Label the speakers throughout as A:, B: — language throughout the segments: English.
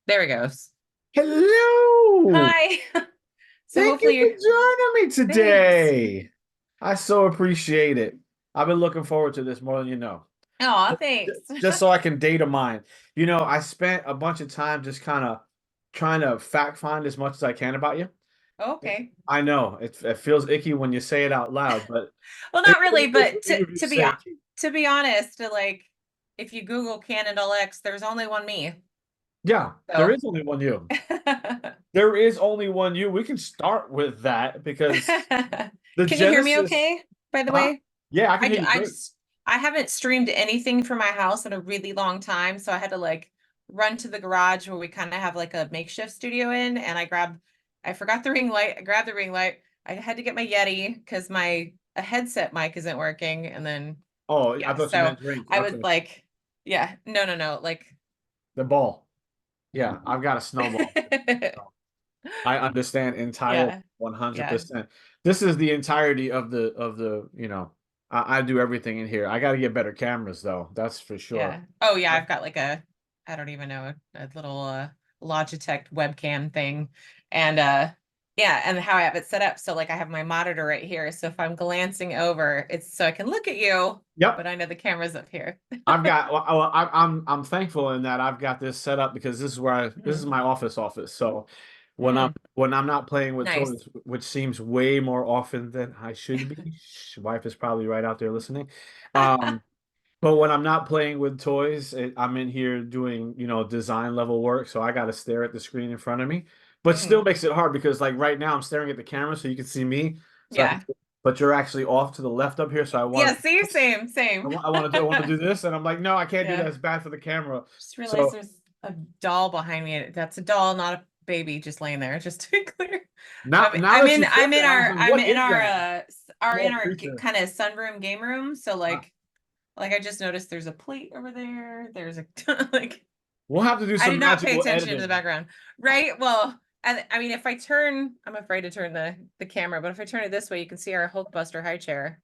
A: There it goes.
B: Hello.
A: Hi. So
B: Thank you
A: hopefully
B: for
A: you're,
B: joining me
A: thanks.
B: today. I so appreciate it. I've been looking forward to this more than you know.
A: Oh, thanks.
B: Just so I can data mine. I spent a bunch of time just kind of trying to fact find as much as I can about you.
A: Okay.
B: I know it feels icky when you say it out loud, but
A: Well,
B: it
A: not really,
B: really is
A: but
B: for interview's sake.
A: to be honest, like if you Google Cannondale X, there's only one me.
B: Yeah, there
A: So
B: is only one you. There is only one you. We can start with that because the
A: Can you hear me
B: Genesis,
A: okay, by the
B: huh?
A: way?
B: Yeah, I can
A: I,
B: hear
A: d-
B: you
A: I
B: great.
A: just I haven't streamed anything from my house in a really long time, so I had to like run to the garage where we kind of have like a makeshift studio in, and I forgot the ring light. I grabbed the ring light. I had to get my Yeti because my a headset mic isn't working, and then
B: Oh, I
A: yeah,
B: thought you
A: so
B: meant drinks.
A: I was
B: Okay.
A: like, yeah, no, like
B: The ball. Yeah, I've got a snowball. So I understand entire
A: yeah, yeah.
B: 100%. This is the entirety of I do everything in here. I got to get better cameras though. That's for sure.
A: Yeah. Oh yeah, I've got like I don't even know, a little Logitech webcam thing. And yeah, and how I have it set up. So like I have my monitor right here. So if I'm glancing over, it's so I can look at you, but
B: Yep.
A: I know the camera's up here.
B: I'm thankful in that I've got this set up because this is
A: Mhm.
B: my office. So
A: Mm,
B: when I'm not playing with
A: nice.
B: toys, which seems way more often than I should be, wife is probably right out there listening. Um, but when I'm not playing with toys, I'm in here doing, design level work, so I got to stare at the screen in front of me. But still
A: Hmm.
B: makes it hard because like right now I'm staring at the camera so you can see me, so
A: Yeah.
B: but you're actually off to the left up here, so I want
A: Yeah,
B: to do
A: see,
B: this.
A: same.
B: I want to do this, and I'm like, no, I can't do that.
A: Yeah.
B: It's bad for the camera.
A: Just realized
B: So
A: there's a doll behind me. That's a doll, not a baby just laying there, just to be clear.
B: now that you said that, I was like,
A: I'm
B: what
A: in
B: is that
A: in
B: small
A: our
B: creature?
A: kind of sunroom game room. So
B: Uh,
A: like I just noticed there's a plate over there. There's a like
B: we'll have to do
A: I
B: some
A: did not pay
B: magical
A: attention to the
B: editing.
A: background. Right? Well, and I mean if I turn, I'm afraid to turn the camera, but if I turn it this way, you can see our Hulkbuster high chair.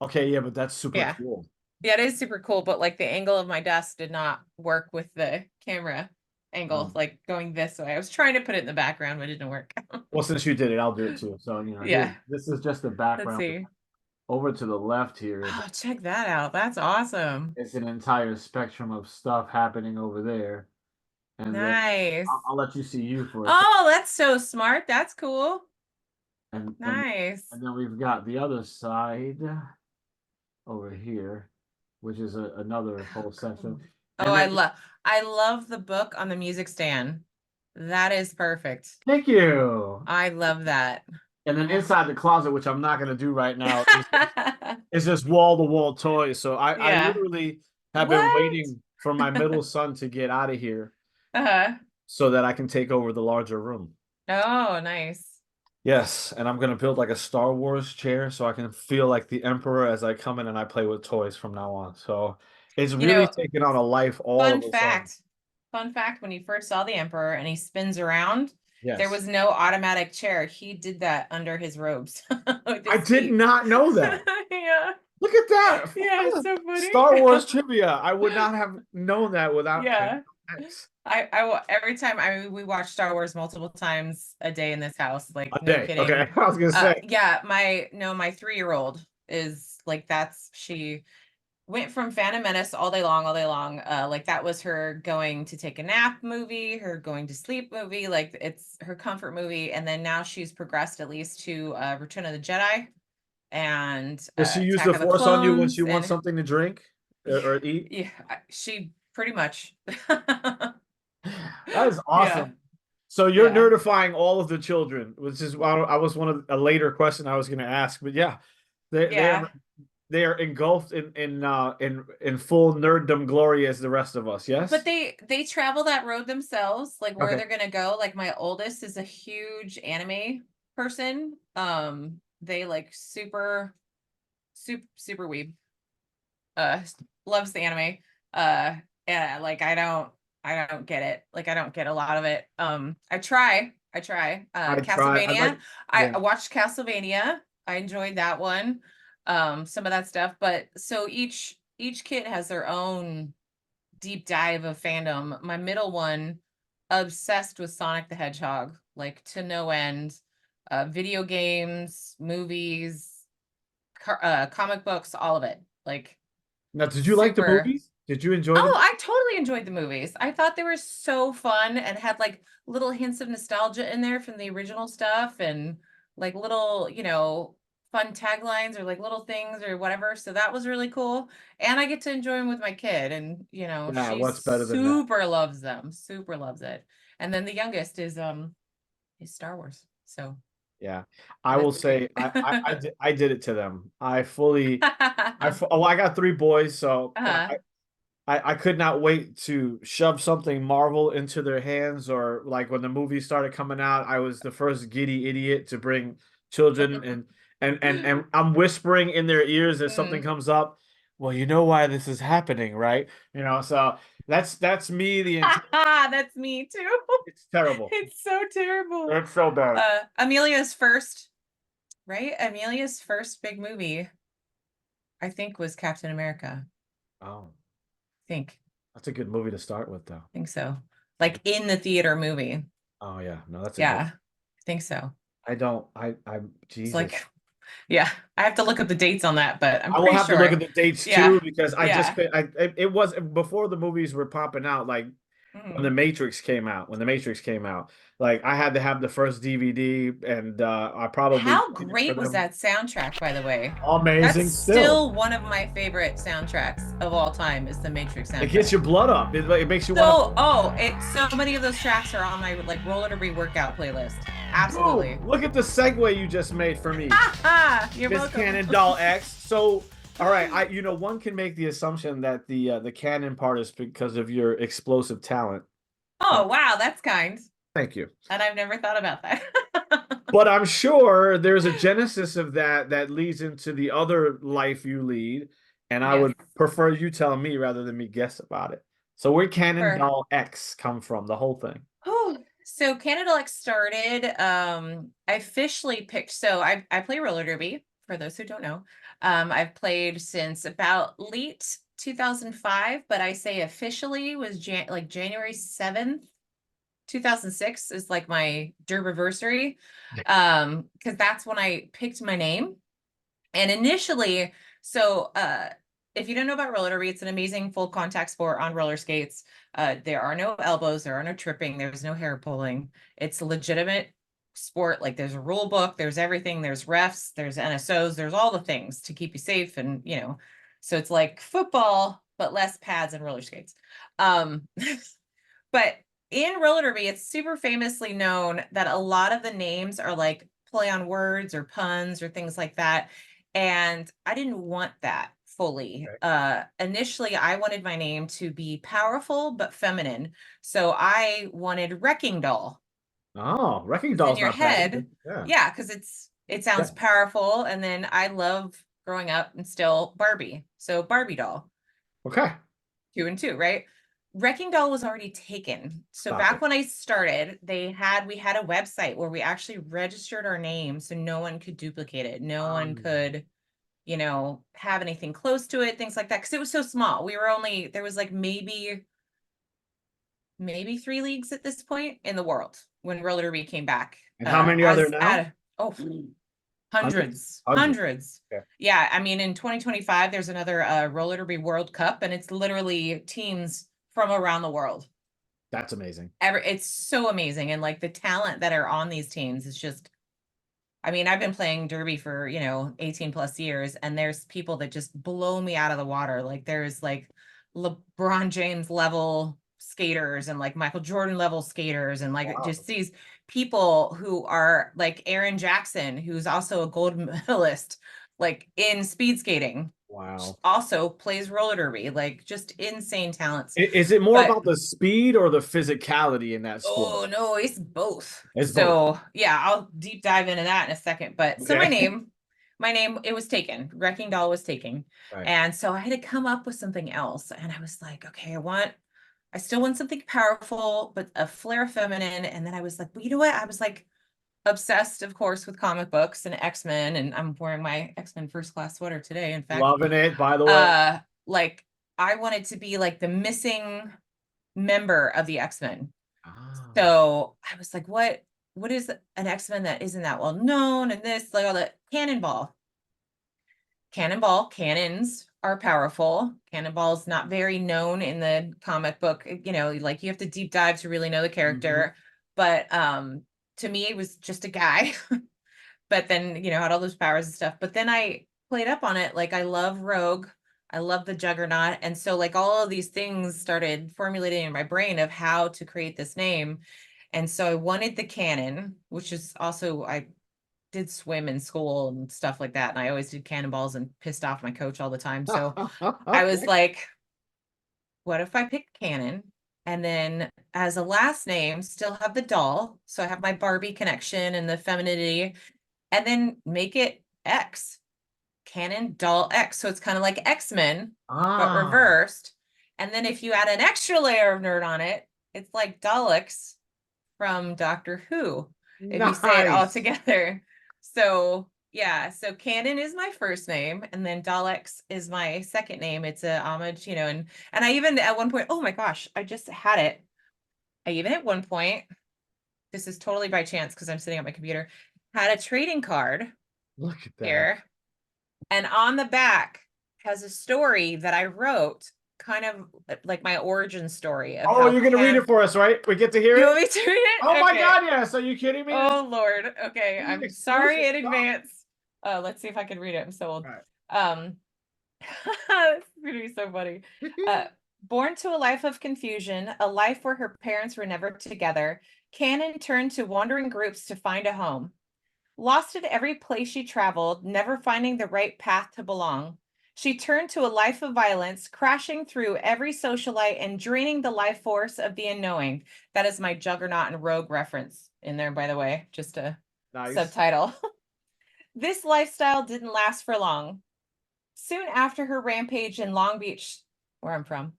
B: Okay, yeah, but that's super
A: Yeah.
B: cool.
A: Yeah, it is super cool, but like the angle of my desk did not work with the camera angle,
B: Um,
A: like going this way. I was trying to put it in the background, but it didn't work.
B: well, since you did it, I'll do it too. So, here,
A: Yeah,
B: this is just the
A: let's
B: background.
A: see.
B: Over to the left here
A: Oh, check that out. That's awesome.
B: is an entire spectrum of stuff happening over there. And then
A: Nice.
B: I'll let you see you for a second.
A: Oh, that's so smart. That's cool.
B: And and
A: Nice.
B: and then we've got the other side over here, which is another whole section.
A: Cool. Oh,
B: And then
A: I love the book on the music stand. That is perfect.
B: thank you.
A: I love that.
B: And then
A: Oh.
B: inside the closet, which I'm not going to do right now, is just wall to wall toys. So I
A: Yeah.
B: literally have been
A: What?
B: waiting for my middle son to get out of here
A: Uh-huh.
B: so that I can take over the larger room.
A: Oh, nice.
B: Yes, and I'm gonna build like a Star Wars chair so I can feel like the Emperor as I come in and I play with toys from now on. So it's
A: You
B: really
A: know,
B: taken on a life all
A: fun
B: of a sudden.
A: fact. Fun fact, when you first saw the Emperor and he spins around, there
B: Yes.
A: was no automatic chair. He did that under his robes with
B: I
A: his
B: did
A: feet.
B: not know that.
A: Yeah.
B: Look at that.
A: Yeah, it's so funny.
B: Star Wars trivia. I would not have known that without
A: Yeah.
B: X
A: Every time we watch Star Wars multiple times a day in this house, like
B: a
A: no
B: day. Okay.
A: kidding.
B: I was gonna say.
A: Yeah, my 3-year-old is like she went from Phantom Menace all day long. Like that was her going to take a nap movie, her going to sleep movie, like it's her comfort movie. And then now she's progressed at least to Return of the Jedi and
B: Does she use
A: Attack
B: the
A: of the
B: force on you when
A: Clones.
B: she wants
A: And
B: something to drink or eat?
A: yeah, she pretty much.
B: That is
A: Yeah,
B: awesome. So you're
A: yeah,
B: nerdifying all of the children, which is I was one of a later question I was going to ask, but yeah, they they're
A: yeah.
B: they are engulfed in full nerddom glory as the rest of us.
A: But
B: Yes.
A: they travel that road themselves, like where
B: Okay.
A: they're gonna go. Like my oldest is a huge anime person. They like super weeb. Uh, loves the anime. Uh, yeah, like I don't get it. Like I don't get a lot of it. I try.
B: I try. I
A: Castlevania.
B: like. Yeah.
A: I watched Castlevania. I enjoyed that one. Some of that stuff. But so each kid has their own deep dive of fandom. My middle one obsessed with Sonic the Hedgehog, like to no end. Video games, movies, comic books, all of it. Like
B: Now, did you like the
A: super.
B: movies? Did you enjoy
A: Oh,
B: them?
A: I totally enjoyed the movies. I thought they were so fun and had like little hints of nostalgia in there from the original stuff and like little, fun taglines or like little things or whatever. So that was really cool. And I get to enjoy them with my kid and,
B: Yeah,
A: she
B: what's better than that?
A: super loves them, super loves it. And then the youngest is Star Wars. So
B: Yeah, I will
A: that's great.
B: say I did it to them. I fully oh, I got three boys, so
A: Uh-huh.
B: I could not wait to shove something Marvel into their hands, or like when the movie started coming out, I was the first giddy idiot to bring children, and I'm whispering in their ears as something
A: Mm.
B: comes up. Well, you know why this is happening, right? So that's me.
A: That's me too.
B: It's terrible.
A: It's so terrible.
B: It's so bad.
A: Amelia's first, right? Amelia's first big movie, I think, was Captain America.
B: Oh,
A: I think.
B: that's a good movie to start with, though.
A: I think so. Like in the theater movie.
B: Oh yeah, no, that's a good.
A: Yeah, I think so.
B: I don't.
A: It's
B: Jesus.
A: like, yeah, I have to look up the dates on that, but I'm
B: I will
A: pretty
B: have to look
A: sure.
B: at the dates
A: Yeah.
B: too, because I just
A: Yeah.
B: could. It was before the movies were popping out, like when the
A: Mhm.
B: Matrix came out. When the Matrix came out, like I had to have the first DVD, and I probably
A: How
B: played it for
A: great was
B: them.
A: that soundtrack, by the way? That's
B: Amazing still.
A: still one of my favorite soundtracks of all time is the Matrix
B: It gets
A: soundtrack.
B: your blood up. It makes you want to.
A: So, so many of those tracks are on my like roller derby workout playlist.
B: Boom!
A: Absolutely.
B: Look at the segue you just made for me,
A: You're
B: Miss
A: welcome.
B: Cannon Doll X. So, all right, one can make the assumption that the canon part is because of your explosive talent.
A: Oh, wow, that's kind.
B: Thank you.
A: And I've never thought about that.
B: But I'm sure there's a genesis of that leads into the other life you lead, and I
A: Yes.
B: would prefer you tell me rather than me guess about it. So where Cannon
A: For
B: Doll X come from, the whole thing?
A: oh, so Canada like started. I officially picked. So I play roller derby. For those who don't know, I've played since about late 2005, but I say officially was January 7th, 2006 is like my derbiversary, because that's when I picked my name. And initially, so if you don't know about roller derby, it's an amazing full contact sport on roller skates. There are no elbows, there are no tripping, there's no hair pulling. It's a legitimate sport. Like there's a rule book, there's everything, there's refs, there's NSOs, there's all the things to keep you safe. And so it's like football, but less pads and roller skates. Um, but in roller derby, it's super famously known that a lot of the names are like play on words or puns or things like that. And I didn't want that fully.
B: Okay.
A: Initially, I wanted my name to be powerful but feminine. So I wanted Wrecking Doll.
B: Oh, Wrecking
A: Because in
B: Doll's
A: your
B: not bad
A: head,
B: either. Yeah.
A: yeah, because it sounds
B: Yeah.
A: powerful. And then I love growing up and still Barbie. So Barbie doll.
B: Okay.
A: 2 and 2, right? Wrecking Doll was already taken. So
B: Stop
A: back
B: it.
A: when I started, we had a website where we actually registered our name so no one could duplicate it. No one could, have anything close to it, things like that. Cause it was so small. There was like maybe 3 leagues at this point in the world when roller derby came back.
B: And how many are there
A: As
B: now?
A: at oh
B: Hundreds.
A: hundreds,
B: Hundreds.
A: hundreds.
B: Okay.
A: Yeah, I mean, in 2025, there's another roller derby World Cup, and it's literally teams from around the world.
B: That's amazing.
A: It's so amazing, and like the talent that are on these teams is just. I mean, I've been playing derby for 18 plus years, and there's people that just blow me out of the water. Like there's like LeBron James level skaters and like Michael Jordan level skaters, and like
B: Wow.
A: just these people who are like Aaron Jackson, who's also a gold medalist, like in speed skating,
B: Wow.
A: also plays roller derby, like just insane talents.
B: Is it more
A: But
B: about the speed or the physicality in that sport?
A: oh no, it's both.
B: It's both.
A: So yeah, I'll deep dive into that in a second. But so
B: Okay.
A: my name, it was taken. Wrecking Doll was taken.
B: Right.
A: And so I had to come up with something else. And I was like, okay, I still want something powerful, but a flair feminine. And then I was like, well, you know what? I was like obsessed, of course, with comic books and X-Men. And I'm wearing my X-Men first class sweater today, in fact.
B: Loving it, by the way.
A: Like I wanted to be like the missing member of the X-Men. So I was like, what is an X-Men that isn't that well known? And this, like all the Cannonball. Cannonball, cannons are powerful. Cannonball's not very known in the comic book, like you have to deep dive to really know the character. But to me, it was just a guy, but then, had all those powers and stuff. But then I played up on it. Like I love Rogue. I love the Juggernaut. And so like all of these things started formulating in my brain of how to create this name. And so I wanted the cannon, which is also, I did swim in school and stuff like that. And I always did cannonballs and pissed off my coach all the time. So I was
B: Okay.
A: like, what if I picked Cannon? And then as a last name, still have the doll. So I have my Barbie connection and the femininity, and then make it X. Cannon Doll X. So it's kind of like X-Men, but
B: Ah,
A: reversed. And then if you add an extra layer of nerd on it, it's like Daleks from Doctor Who, if you say it all
B: nice.
A: together. So yeah, so Canon is my first name, and then Daleks is my second name. It's a homage, and I even at one point, oh my gosh, I just had it. I even at one point, this is totally by chance because I'm sitting at my computer, had a trading card
B: Look at that.
A: here, and on the back has a story that I wrote, kind of like my origin story of
B: Oh,
A: how
B: you're gonna read it for us, right? We get to hear
A: You
B: it?
A: want me to read
B: Oh
A: it?
B: my
A: Okay.
B: God, yes. Are you kidding me?
A: Oh Lord. Okay,
B: This is
A: I'm
B: exclusive
A: sorry in
B: stuff.
A: advance. Let's see if I can read it. I'm so old.
B: All right.
A: Um, this is gonna be so funny. Uh, Born to a life of confusion, a life where her parents were never together, Cannon turned to wandering groups to find a home. Lost at every place she traveled, never finding the right path to belong, she turned to a life of violence, crashing through every socialite and draining the life force of the unknowing. That is my Juggernaut and Rogue reference in there, by the way, just a
B: Nice.
A: subtitle. This lifestyle didn't last for long. Soon after her rampage in Long Beach, where I'm from,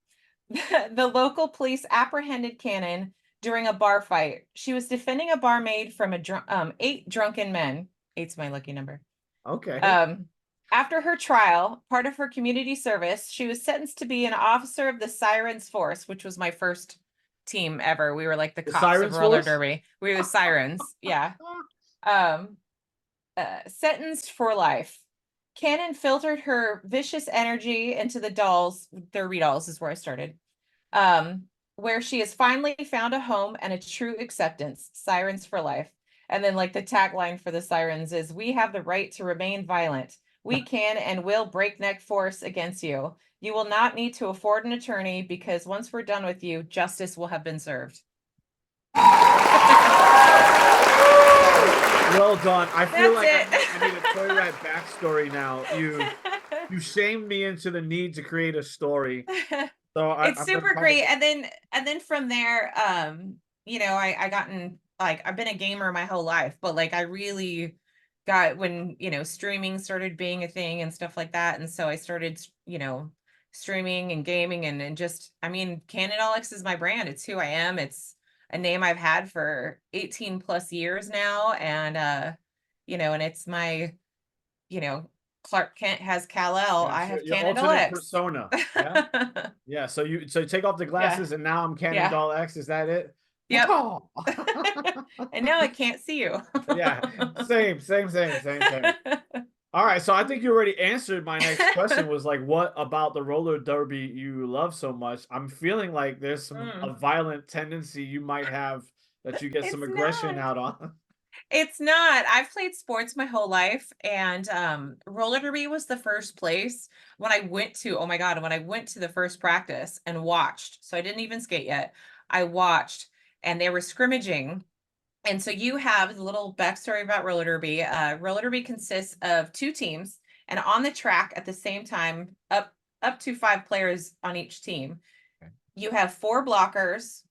A: the local police apprehended Cannon during a bar fight. She was defending a barmaid from 8 drunken men. Eight's my lucky number.
B: Okay.
A: Um, After her trial, part of her community service, she was sentenced to be an officer of the Sirens Force, which was my first team ever. We were like the
B: The
A: cops of
B: Sirens
A: roller
B: Force?
A: derby. We were the Sirens. Yeah. Um, Sentenced for life. Cannon filtered her vicious energy into the dolls. Their redolls is where I started. Um, where she has finally found a home and a true acceptance. Sirens for life. And then, like, the tagline for the Sirens is, "We have the right to remain violent. We can and will breakneck force against you. You will not need to afford an attorney because once we're done with you, justice will have been served."
B: Well done. I feel like
A: That's
B: I need to tell you that
A: it.
B: backstory now. You shamed me into the need to create a story. So
A: It's
B: I'm gonna
A: super
B: probably
A: great. And then from there, I gotten, like, I've been a gamer my whole life, but like I really got when, streaming started being a thing and stuff like that. And so I started, streaming and gaming, and just, I mean, Canon Alex is my brand. It's who I am. It's a name I've had for 18 plus years now. And it's my, you know, Clark Kent has Kal-El. I
B: yes,
A: have
B: your
A: Canon
B: alternate
A: Alex.
B: persona. Yeah. Yeah. So you take off the
A: Yeah.
B: glasses and now I'm Canon
A: Yeah.
B: Doll X. Is that it?
A: Yep.
B: Yata!
A: And now I can't see you.
B: Yeah. Same. All right, so I think you already answered my next question was like what about the roller derby you love so much? I'm feeling like there's a
A: Mm.
B: violent tendency you might have that you get some
A: It's
B: aggression
A: not.
B: out on.
A: It's not. I've played sports my whole life, and roller derby was the first place when I went to, oh my God, when I went to the first practice and watched. So I didn't even skate yet. I watched, and they were scrimmaging. And so you have a little backstory about roller derby. Roller derby consists of 2 teams, and on the track at the same time, up to 5 players on each team.
B: Okay.
A: You have 4 blockers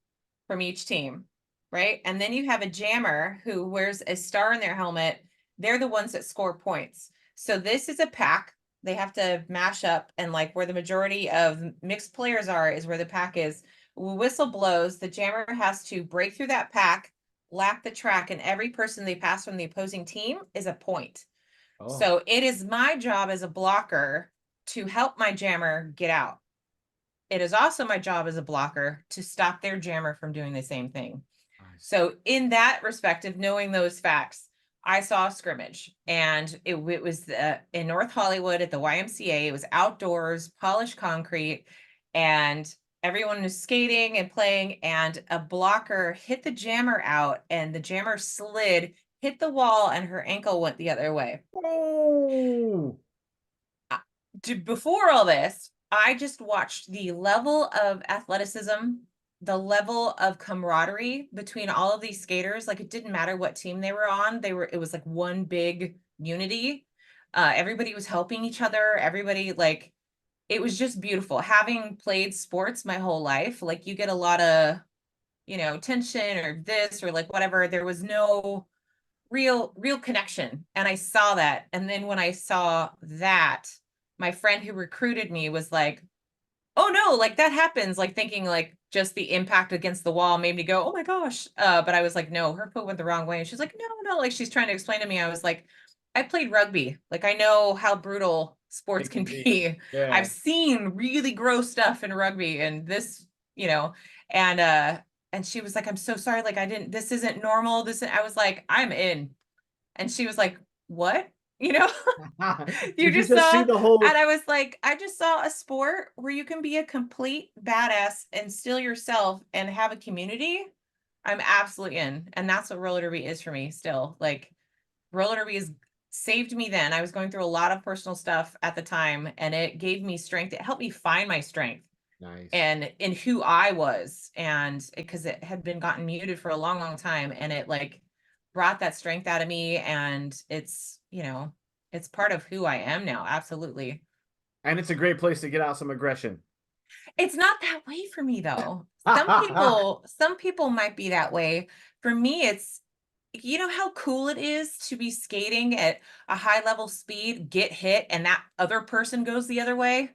A: from each team, right? And then you have a jammer who wears a star in their helmet. They're the ones that score points. So this is a pack. They have to mash up, and like where the majority of mixed players are is where the pack is. Whistle blows, the jammer has to break through that pack, lap the track, and every person they pass from the opposing team is a point.
B: Oh,
A: So it is my job as a blocker to help my jammer get out. It is also my job as a blocker to stop their jammer from doing the same thing. So in that respect of knowing those facts, I saw a scrimmage, and it was in North Hollywood at the YMCA. It was outdoors, polished concrete, and everyone was skating and playing, and a blocker hit the jammer out, and the jammer slid, hit the wall, and her ankle went the other way.
B: Oh,
A: Before all this, I just watched the level of athleticism, the level of camaraderie between all of these skaters. Like, it didn't matter what team they were on. It was like one big unity. Everybody was helping each other. Everybody, like, it was just beautiful. Having played sports my whole life, like, you get a lot of, tension or this or like whatever. There was no real connection, and I saw that. And then when I saw that, my friend who recruited me was like, oh no, like that happens, like thinking like just the impact against the wall made me go, oh my gosh. But I was like, no, her foot went the wrong way. And she's like, no, like she's trying to explain to me. I was like, I played rugby, like I know how brutal sports
B: it
A: can
B: can be.
A: be. I've
B: Yeah.
A: seen really gross stuff in rugby, and this, you know and she was like, I'm so sorry, like I didn't, this isn't normal, I was like, I'm in. And she was like, what? You know, you
B: Did you
A: just
B: just see
A: saw.
B: the
A: And
B: whole?
A: I was like, I just saw a sport where you can be a complete badass and still yourself and have a community. I'm absolutely in. And that's what roller derby is for me still. Like, roller derby has saved me then. I was going through a lot of personal stuff at the time, and it gave me strength. It helped me find my strength
B: Nice.
A: and in who I was. And because it had been gotten muted for a long time, and it like brought that strength out of me. And it's part of who I am now. Absolutely.
B: And it's a great place to get out some aggression.
A: It's not that way for me though. Some people might be that way. For me, it's, how cool it is to be skating at a high level speed, get hit, and that other person goes the other way.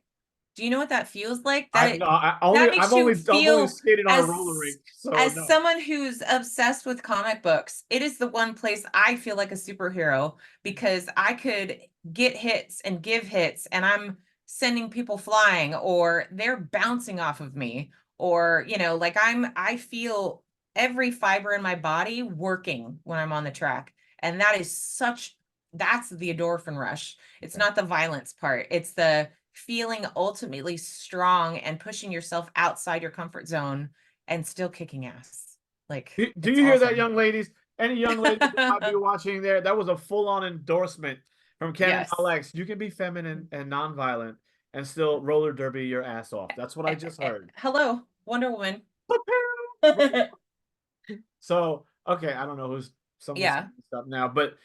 A: Do you know what that feels like?
B: I no,
A: That
B: I've
A: makes you
B: only
A: feel,
B: skated on a roller
A: as
B: rink, so no.
A: someone who's obsessed with comic books, it is the one place I feel like a superhero, because I could get hits and give hits, and I'm sending people flying, or they're bouncing off of me, or like I feel every fiber in my body working when I'm on the track. And that's the endorphin rush. It's
B: Okay.
A: not the violence part. It's the feeling ultimately strong and pushing yourself outside your comfort zone and still kicking ass. Like,
B: Do
A: it's
B: you hear that,
A: awesome.
B: young ladies? Any young ladies that might be watching there, that was a full-on endorsement from Canon
A: Yes.
B: Alex. You can be feminine and non-violent and still roller derby your ass off. That's what I just heard.
A: Hello, Wonder Woman.
B: So, okay, I don't know who's someone's
A: Yeah.
B: stuff now, but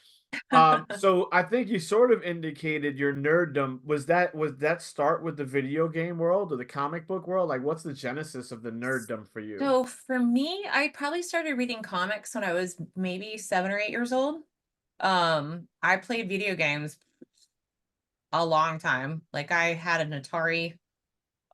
B: so I think you sort of indicated your nerddom. Was that start with the video game world or the comic book world? Like, what's the genesis of the nerddom for you?
A: So for me, I probably started reading comics when I was maybe 7 or 8 years old. I played video games a long time. Like, I had an Atari.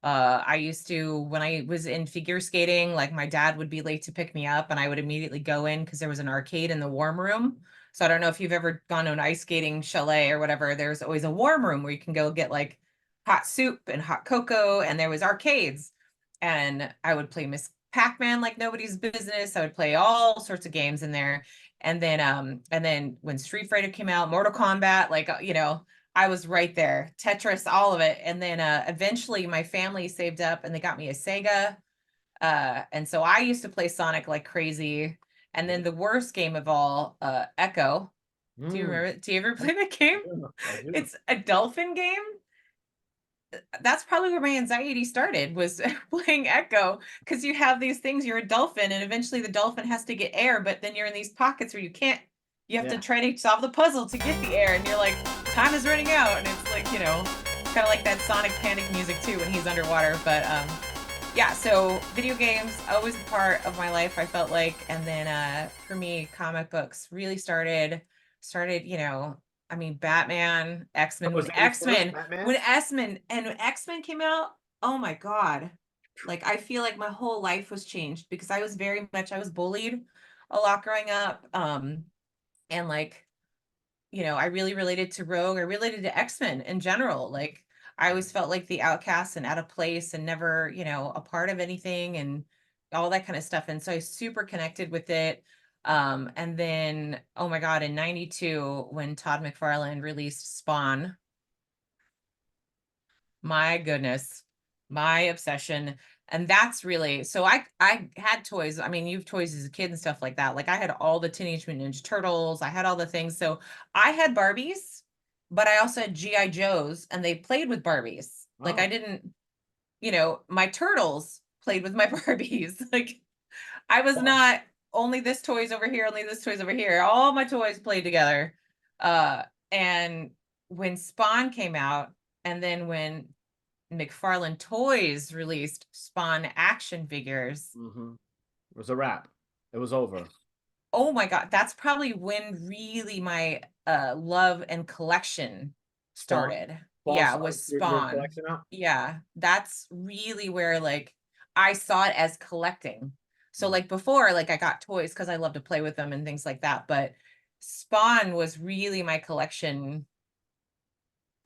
A: I used to, when I was in figure skating, like my dad would be late to pick me up, and I would immediately go in because there was an arcade in the warm room. So I don't know if you've ever gone to an ice skating chalet or whatever. There's always a warm room where you can go get like hot soup and hot cocoa, and there was arcades. And I would play Miss Pac-Man like nobody's business. I would play all sorts of games in there. And then when Street Fighter came out, Mortal Kombat, like I was right there. Tetris, all of it. And then eventually my family saved up and they got me a Sega. And so I used to play Sonic like crazy. And then the worst game of all, Echo. Do you
B: Mm,
A: remember? Do you ever
B: I
A: play that game?
B: do. I do.
A: It's a dolphin game. That's probably where my anxiety started, was playing Echo, because you have these things, you're a dolphin, and eventually the dolphin has to get air, but then you're in these pockets where you have to
B: Yeah.
A: try to solve the puzzle to get the air, and you're like, time is running out. And it's like, kind of like that Sonic Panic music too when he's underwater. But yeah, so video games always a part of my life, I felt like. And then for me, comic books really started, I mean, Batman,
B: Oh,
A: X-Men,
B: was
A: when
B: that your first
A: X-Men,
B: Batman?
A: when X-Men came out, oh my God. Like, I feel like my whole life was changed, because I was bullied a lot growing up. And like, I really related to Rogue. I related to X-Men in general. Like, I always felt like the outcast and out of place and never, a part of anything. And all that kind of stuff. And so I super connected with it. And then, oh my God, in 92, when Todd McFarlane released Spawn, my goodness, my obsession. And that's really, so I had toys. I mean, you've toys as a kid and stuff like that. Like I had all the Teenage Mutant Ninja Turtles. I had all the things. So I had Barbies, but I also had GI Joes, and they played with Barbies. Like I
B: Oh,
A: didn't, my turtles played with my Barbies. Like I was
B: wow.
A: not only this toys over here, only this toys over here. All my toys played together. Uh, and when Spawn came out, and then when McFarlane Toys released Spawn action figures,
B: Mm-hmm. It was a wrap. It was over.
A: oh my God, that's probably when really my love and collection
B: Spawn.
A: started.
B: Spawn
A: Yeah,
B: started
A: was
B: your
A: Spawn.
B: collection out.
A: Yeah, that's really where like I saw it as collecting. So
B: Mm.
A: like before, like I got toys because I love to play with them and things like that. But Spawn was really my collection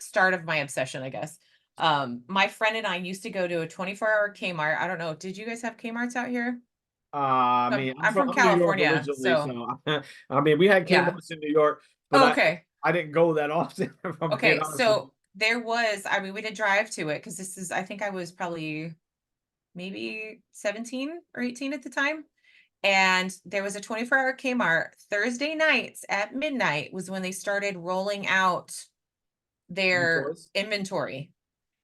A: start of my obsession, I guess. My friend and I used to go to a 24-hour Kmart. I don't know. Did you guys have Kmarts out here?
B: I
A: I'm,
B: mean,
A: I'm from
B: I'm New York
A: California,
B: originally,
A: so
B: so I mean, we had
A: yeah.
B: Kmart's in New York, but
A: Oh, okay.
B: I didn't go that often. If I'm being
A: Okay,
B: honest with you.
A: so there was, I mean, we did drive to it because this is, I think I was probably maybe 17 or 18 at the time. And there was a 24-hour Kmart. Thursday nights at midnight was when they started rolling out
B: New
A: their
B: toys.
A: inventory.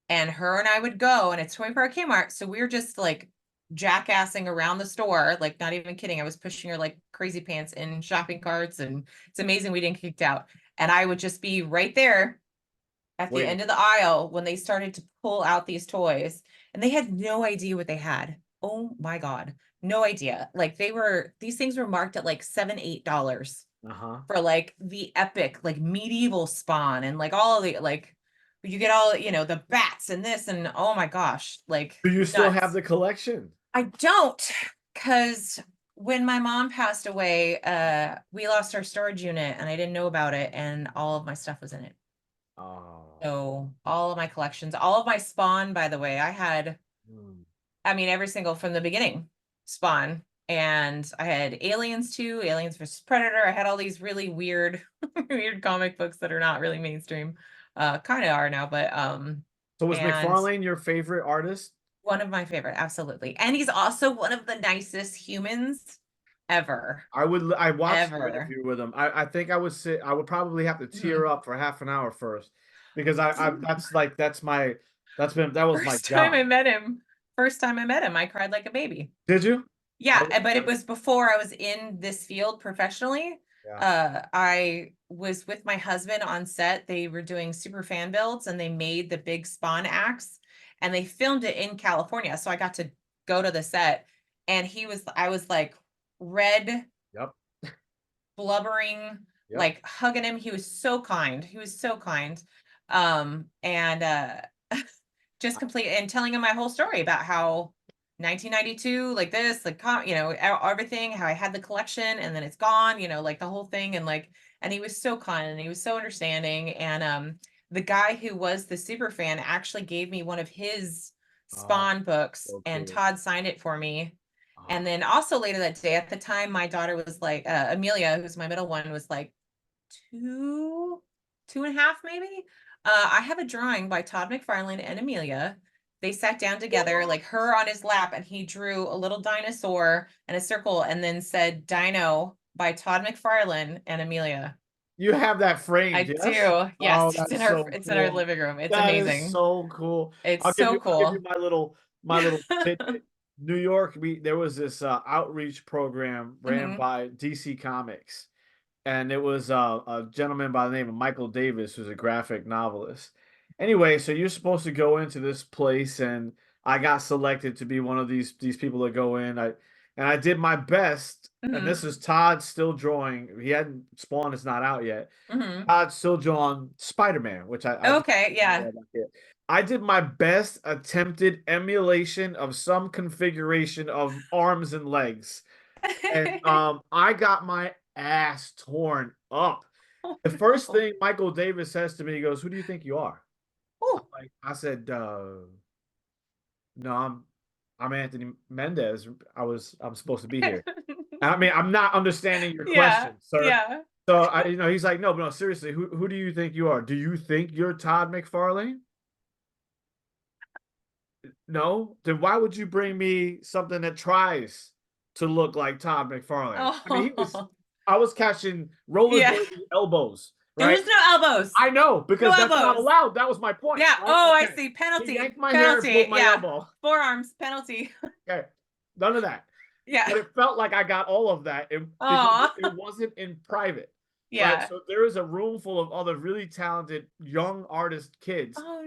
A: And her and I would go, and it's 24-hour Kmart. So we were just like jackassing around the store, like not even kidding. I was pushing her like crazy pants in shopping carts, and it's amazing we didn't get kicked out. And I would just be right there at the
B: Waiting.
A: end of the aisle when they started to pull out these toys, and they had no idea what they had. Oh my God, no idea. Like these things were marked at like $7, $8
B: Uh-huh.
A: for like the epic, like medieval Spawn, and like all the like you get all, the bats and this, and oh my gosh, like
B: Do you still have
A: nuts.
B: the collection?
A: I don't, because when my mom passed away, we lost our storage unit and I didn't know about it, and all of my stuff was in it.
B: Oh.
A: So all of my collections, all of my Spawn, by the way, I had,
B: Hmm.
A: I mean, every single from the beginning Spawn. And I had Aliens too, Aliens versus Predator. I had all these really weird, weird comic books that are not really mainstream. Kind of are now, but
B: So was
A: and
B: McFarlane your favorite artist?
A: one of my favorite, absolutely. And he's also one of the nicest humans ever,
B: I watched an
A: ever.
B: interview with him. I think I would probably have to tear
A: Mhm.
B: up for half an hour first because I that's like that was my
A: First time I
B: job.
A: met him, first time I met him, I cried like a baby.
B: Did you? I
A: Yeah,
B: was
A: but it was before I was in this field professionally.
B: yeah.
A: I was with my husband on set. They were doing super fan builds, and they made the big Spawn axe, and they filmed it in California. So I got to go to the set, and I was like red,
B: Yep.
A: blubbering,
B: Yep.
A: like hugging him. He was so kind. He was so kind. And just complete and telling him my whole story about how 1992, like this, like everything, how I had the collection and then it's gone, like the whole thing, and like, and he was so kind and he was so understanding. And the guy who was the super fan actually gave me one of his
B: Oh,
A: Spawn books,
B: so
A: and
B: cool.
A: Todd signed it for me.
B: Oh,
A: And then also later that day, at the time, my daughter was like, Amelia, who's my middle one, was like two, 2.5 maybe. I have a drawing by Todd McFarlane and Amelia. They sat down together,
B: what?
A: like her on his lap, and he drew a little dinosaur and a circle, and then said "Dino" by Todd McFarlane and Amelia.
B: You have that framed,
A: I
B: yes?
A: do.
B: Oh,
A: Yes,
B: that's so
A: it's in our
B: cool.
A: living room. It's
B: That is
A: amazing.
B: so cool.
A: It's so
B: I'll give you
A: cool.
B: my little tidbit. New York, there was this outreach program ran
A: Hmm.
B: by DC Comics, and it was a gentleman by the name of Michael Davis, who's a graphic novelist. Anyway, so you're supposed to go into this place, and I got selected to be one of these people that go in. I did my best, and
A: Hmm.
B: this is Todd still drawing. He hadn't Spawn is not out yet.
A: Hmm.
B: Todd still drawing Spider-Man, which I did
A: Okay, yeah.
B: like it. I did my best attempted emulation of some configuration of arms and legs, and I got my ass torn up.
A: Oh
B: The first
A: no.
B: thing Michael Davis says to me, he goes, "Who do you think you are?"
A: Oh.
B: I said, "No, I'm Anthony Mendez. I'm supposed to be here. I mean, I'm not understanding your
A: Yeah,
B: question, sir.
A: yeah.
B: So he's like, no, but no, seriously, who do you think you are? Do you think you're Todd McFarlane? No? Then why would you bring me something that tries to look like Todd McFarlane? I mean,
A: Oh,
B: I was catching roller
A: yeah.
B: derby elbows,
A: There
B: right?
A: was no elbows.
B: I know
A: No
B: because that's not
A: elbows.
B: allowed. That was my point,
A: Yeah.
B: right?
A: Oh, I
B: Okay.
A: see.
B: He
A: Penalty.
B: yanked my hair and pulled
A: Penalty.
B: my
A: Yeah.
B: elbow.
A: Forearms penalty.
B: Okay. None of that.
A: Yeah.
B: But it felt like I got all of that because
A: Oh,
B: it wasn't in private, right?
A: yeah.
B: So there is a room full of other really talented young artist kids
A: Oh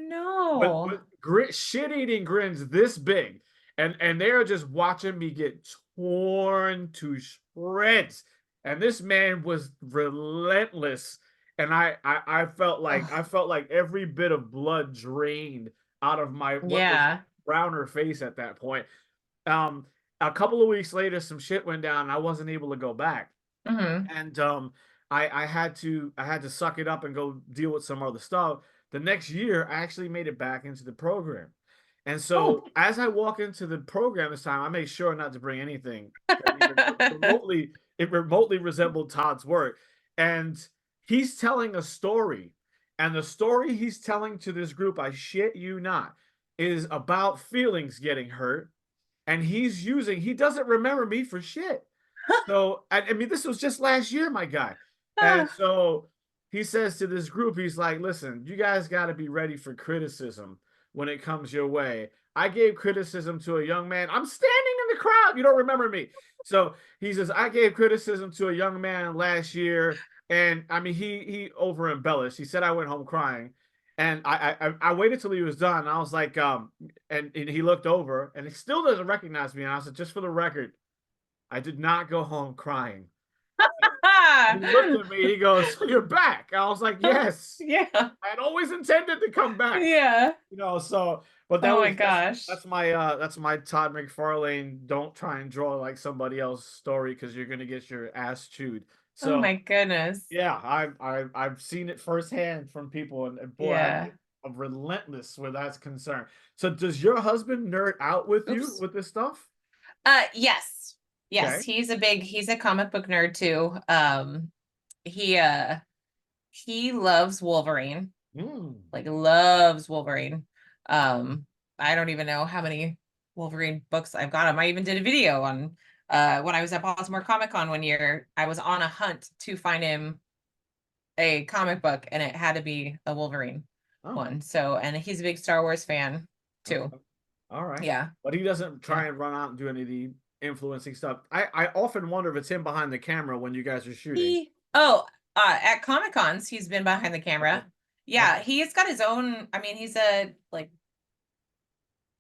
B: with
A: no.
B: shit eating grins this big, and they're just watching me get torn to shreds. And this man was relentless, and I
A: Oh,
B: felt like every bit of blood drained out of my what was
A: yeah.
B: browner face at that point. Um, a couple of weeks later, some shit went down, and I wasn't able to go back,
A: Hmm.
B: and I had to suck it up and go deal with some other stuff. The next year, I actually made it back into the program, and
A: Oh.
B: so as I walk into the program this time, I made sure not to bring anything that even remotely resembled Todd's work, and he's telling a story, and the story he's telling to this group, I shit you not, is about feelings getting hurt, and he doesn't remember me for shit. So I mean, this was just last year, my guy. And
A: Ah,
B: so he says to this group, he's like, listen, you guys got to be ready for criticism when it comes your way. I gave criticism to a young man. I'm standing in the crowd. You don't remember me. So he says, I gave criticism to a young man last year. And I mean, he over embellished. He said I went home crying. And I waited till he was done. I was like, and he looked over and he still doesn't recognize me. And I said, just for the record, I did not go home crying. And he looked at me, he goes, so you're back. I was like, yes,
A: yeah.
B: I had always intended to come back.
A: Yeah.
B: So but
A: Oh my gosh.
B: that's my Todd McFarlane, don't try and draw like somebody else's story because you're gonna get your ass chewed.
A: Oh
B: So
A: my goodness.
B: yeah, I've seen it firsthand from people, and boy,
A: Yeah.
B: I'm relentless where that's concerned. So does your husband nerd out with you
A: Oops.
B: with this stuff?
A: Yes. Yes,
B: Okay.
A: he's a comic book nerd too. He uh he loves Wolverine.
B: Mm.
A: Like loves Wolverine. I don't even know how many Wolverine books I've got him. I even did a video on when I was at Baltimore Comic Con one year. I was on a hunt to find him a comic book, and it had to be a Wolverine
B: Oh,
A: one. So, and he's a big Star Wars fan too.
B: okay. All right.
A: Yeah.
B: But he doesn't
A: Yeah.
B: try and run out and do any of the influencing stuff. I often wonder if it's him behind the camera when you guys are shooting.
A: At Comic Cons, he's been behind the
B: Okay.
A: camera. Yeah,
B: Okay.
A: he's got his own. I mean, he's a like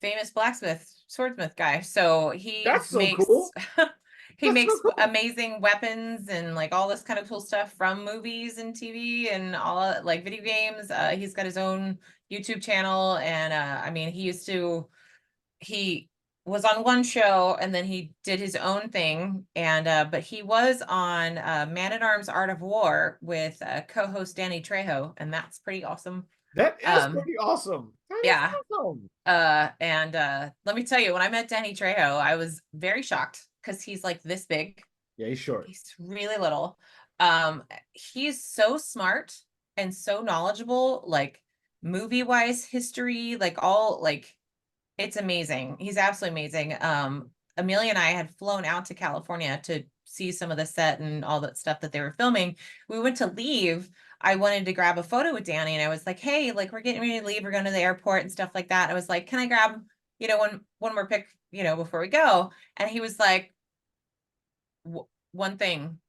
A: famous blacksmith, swordsmith guy. So he
B: That's so
A: makes
B: cool.
A: he
B: That's so
A: makes
B: cool.
A: amazing weapons and like all this kind of cool stuff from movies and TV and all like video games. He's got his own YouTube channel, and I mean, he was on one show and then he did his own thing, and but he was on Man at Arms Art of War with co-host Danny Trejo, and that's pretty awesome.
B: That is
A: Um,
B: pretty awesome. That is
A: yeah.
B: awesome.
A: And let me tell you, when I met Danny Trejo, I was very shocked because he's like this big.
B: Yeah, he's short.
A: He's really little. He's so smart and so knowledgeable, like movie wise, history, like all like it's amazing. He's absolutely amazing. Amelia and I had flown out to California to see some of the set and all that stuff that they were filming. We went to leave. I wanted to grab a photo with Danny, and I was like, "Hey, like we're getting ready to leave. We're going to the airport and stuff like that." I was like, "Can I grab, one more pic, before we go?" And he was like, one thing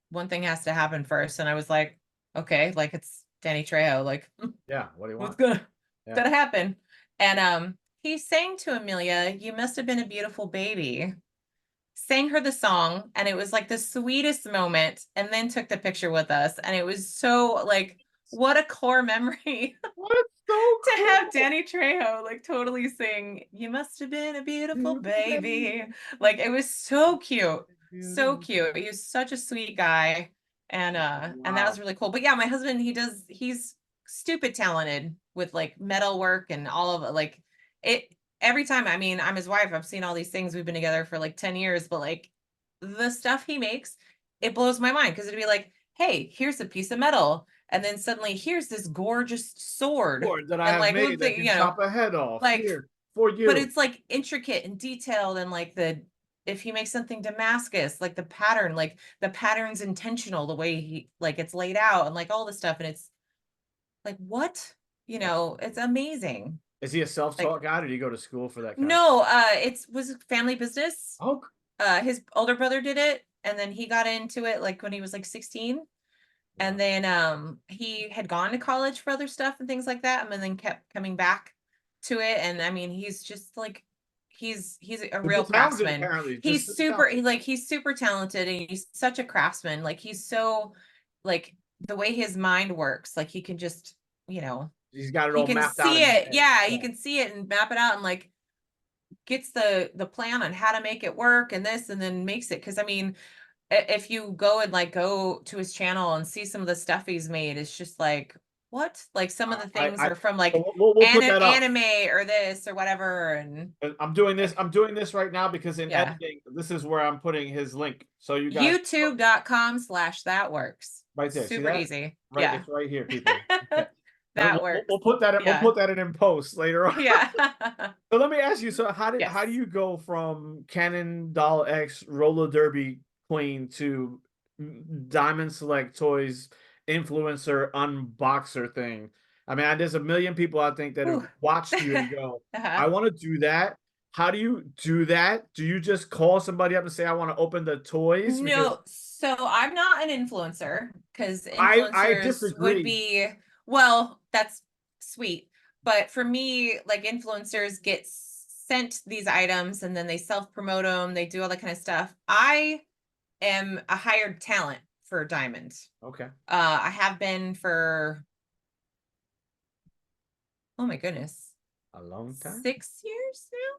A: has to happen first." And I was like, "Okay, like it's Danny Trejo, like
B: Yeah. What do you
A: what's
B: want?
A: gonna
B: Yeah.
A: gonna happen?" And he sang to Amelia, "You must have been a beautiful baby." Sang her the song, and it was like the sweetest moment, and then took the picture with us. And it was so like, what a core memory
B: That's so
A: to have
B: cool.
A: Danny Trejo like totally sing, "You must have been a beautiful
B: Beautiful
A: baby."
B: baby.
A: Like it was so cute. So
B: Beautiful.
A: cute. He was such a sweet guy. And that was
B: Wow.
A: really cool. But yeah, my husband, he's stupid talented with like metal work and all of it. Like it every time, I mean, I'm his wife, I've seen all these things, we've been together for like 10 years, but like the stuff he makes, it blows my mind because it'd be like, hey, here's a piece of metal, and then suddenly here's this gorgeous sword,
B: Sword that I
A: and
B: have
A: like
B: made
A: look,
B: that
A: you
B: can
A: know,
B: chop a head off
A: like,
B: here for
A: but
B: you.
A: it's like intricate and detailed, and like the if he makes something Damascus, like the pattern, like the pattern's intentional, the way he like it's laid out, and like all this stuff, and it's like, what? You
B: That's
A: know, it's
B: cool.
A: amazing.
B: Is he a
A: Like,
B: self-taught guy, or did he go to school for that kind of?
A: no, it's was a family business.
B: Oh,
A: His older brother did it, and then he got into it like when he was like 16. And
B: wow.
A: then he had gone to college for other stuff and things like that, and then kept coming back to it. And I mean, he's just like he's a real
B: Super talented,
A: craftsman.
B: apparently. Just
A: He's
B: super
A: super
B: talented.
A: he's super talented, and he's such a craftsman. Like he's so like the way his mind works, like he can just, you know,
B: He's got it
A: he
B: all
A: can
B: mapped out
A: see
B: in his
A: it.
B: head.
A: Yeah,
B: Yeah.
A: you can see it and map it out, and like gets the plan on how to make it work and this, and then makes it. Because I mean, if you go and like go to his channel and see some of the stuff he's made, it's just like, what? Like some of the things
B: I
A: are from
B: so
A: like
B: we'll put that up.
A: anime or this or whatever. And
B: And I'm doing this.
A: like,
B: I'm doing this right now because in
A: yeah.
B: editing, this is where I'm putting his link. So you guys
A: YouTube.com/that works.
B: right there. See
A: Super
B: that?
A: easy.
B: Right,
A: Yeah.
B: it's right here, people. Okay. And
A: That works.
B: we'll put that in, we'll
A: Yeah.
B: put that in post later on.
A: Yeah.
B: So let me ask you, so how do
A: Yes.
B: you go from Canon Doll X roller derby queen to Diamond Select Toys influencer unboxer thing? I mean, there's a million people I think that have
A: Whew.
B: watched you and go,
A: Uh-huh.
B: I want to do that. How do you do that? Do you just call somebody up and say, I want to open the toys? Because
A: No, so I'm not an influencer because
B: I
A: influencers would
B: disagree.
A: be, well, that's sweet. But for me, like influencers get sent these items and then they self-promote them, they do all that kind of stuff. I am a hired talent for Diamond.
B: Okay.
A: I have been for, oh my goodness,
B: A long time.
A: 6 years now?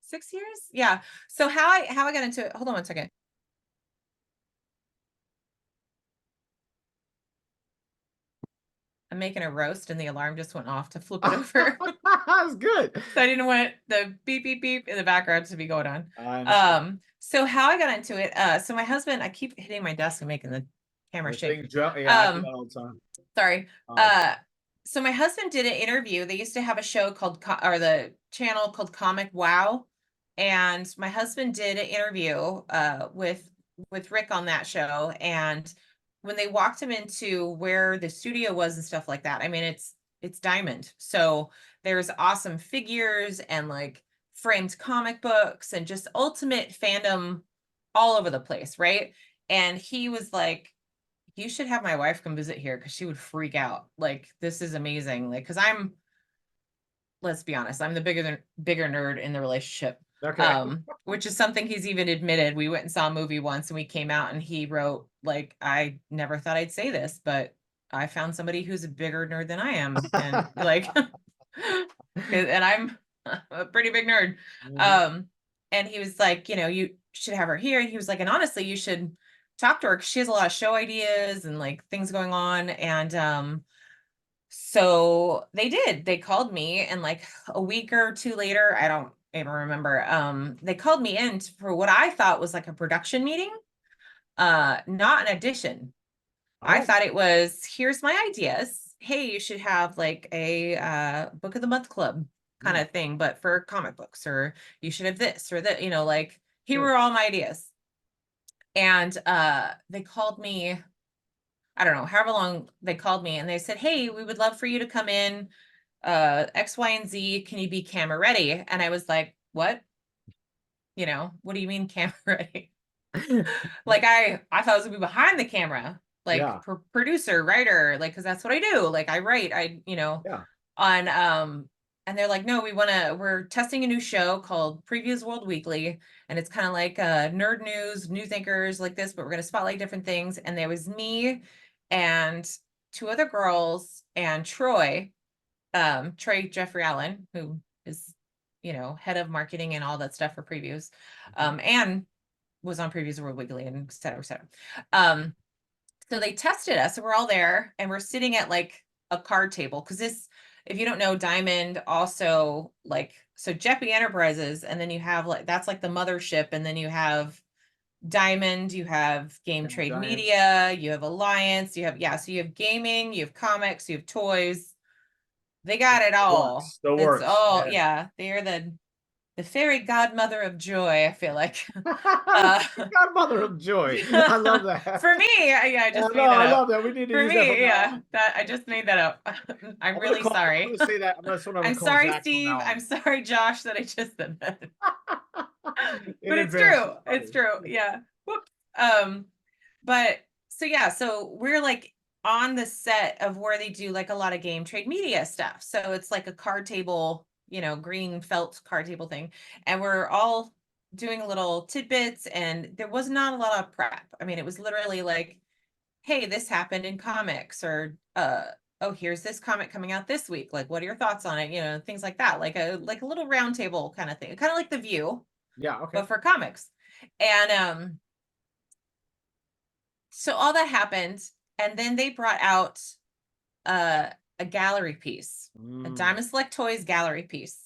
A: 6 years? Yeah. So how I got into it, hold on one second. I'm making a roast and the alarm just went off to flip it over.
B: That's good.
A: So I didn't want the beep beep beep in the background to be going on.
B: I understand.
A: So how I got into it, so my husband, I keep hitting my desk and making the camera
B: The
A: shake.
B: thing jump. Yeah, I do that
A: Um,
B: all the time.
A: sorry.
B: Um,
A: So my husband did an interview. They used to have a show called or the channel called Comic Wow. And my husband did an interview with Rick on that show. And when they walked him into where the studio was and stuff like that, I mean it's Diamond. So there's awesome figures and like framed comic books and just ultimate fandom all over the place, right? And he was like, you should have my wife come visit here because she would freak out. Like, this is amazing. Like, because let's be honest, I'm the bigger nerd in the relationship.
B: okay.
A: Which is something he's even admitted. We went and saw a movie once and we came out and he wrote, like, I never thought I'd say this, but I found somebody who's a bigger nerd than I am. And like, and I'm a pretty big nerd.
B: Mhm.
A: Um, and he was like, you know, you should have her here. And he was like, and honestly, you should talk to her because she has a lot of show ideas and like things going on. And so they did. They called me, and like a week or two later, I don't even remember. They called me in for what I thought was like a production meeting, not an audition. I
B: Oh,
A: thought it was, here's my ideas. Hey, you should have like a book of the month club kind
B: mm,
A: of thing, but for comic books, or you should have this or that, you know, like here
B: sure.
A: were all my ideas. And they called me, I don't know, however long they called me, and they said, hey, we would love for you to come in, X, Y, and Z. Can you be camera ready? And I was like, what? You know, what do you mean camera ready? Like I thought I was gonna be behind the camera, like
B: Yeah,
A: producer, writer, like because that's what I do. Like I write, I
B: yeah.
A: on and they're like, no, we're testing a new show called Previews World Weekly, and it's kind of like nerd news, new thinkers like this, but we're gonna spotlight different things. And there was me and two other girls and Troy Jeffrey Allen, who is, you know, head of marketing and all that stuff for previews,
B: Mhm.
A: and was on Previews World Weekly and et cetera, et cetera. Um, so they tested us, and we're all there, and we're sitting at like a card table because this, if you don't know, Diamond also like so Jeppy Enterprises, and then you have like that's like the mothership, and then you have Diamond, you have Game
B: Young
A: Trade
B: Giants.
A: Media, you have Alliance, you have so you have gaming, you have comics, you have toys. They got it
B: The
A: all.
B: works. The
A: It's
B: works.
A: all,
B: Yeah.
A: yeah. They are the fairy godmother of joy, I feel like. uh
B: Godmother of joy. I love that.
A: for me, yeah, I
B: Yeah,
A: just
B: no,
A: made that
B: I
A: up.
B: love that. We need to
A: For
B: use that
A: me,
B: from now
A: yeah,
B: on.
A: that I just made that up. I'm really
B: I'm
A: sorry.
B: gonna say that. That's what I'm gonna
A: I'm
B: call
A: sorry,
B: Zach from
A: Steve.
B: now
A: I'm
B: on.
A: sorry, Josh, that I just said that.
B: In
A: But it's
B: advance.
A: true.
B: It's
A: It's
B: funny.
A: true. Yeah. Whoops. But so yeah, so we're like on the set of where they do like a lot of game trade media stuff. So it's like a card table, green felt card table thing. And we're all doing little tidbits, and there was not a lot of prep. I mean, it was literally like, hey, this happened in comics, or oh, here's this comic coming out this week. Like, what are your thoughts on it? Things like that. Like a little round table kind of thing. Kind of like The View,
B: Yeah, okay.
A: but for comics. And so all that happened, and then they brought out uh, a gallery piece, a
B: Mm,
A: Diamond Select Toys gallery piece.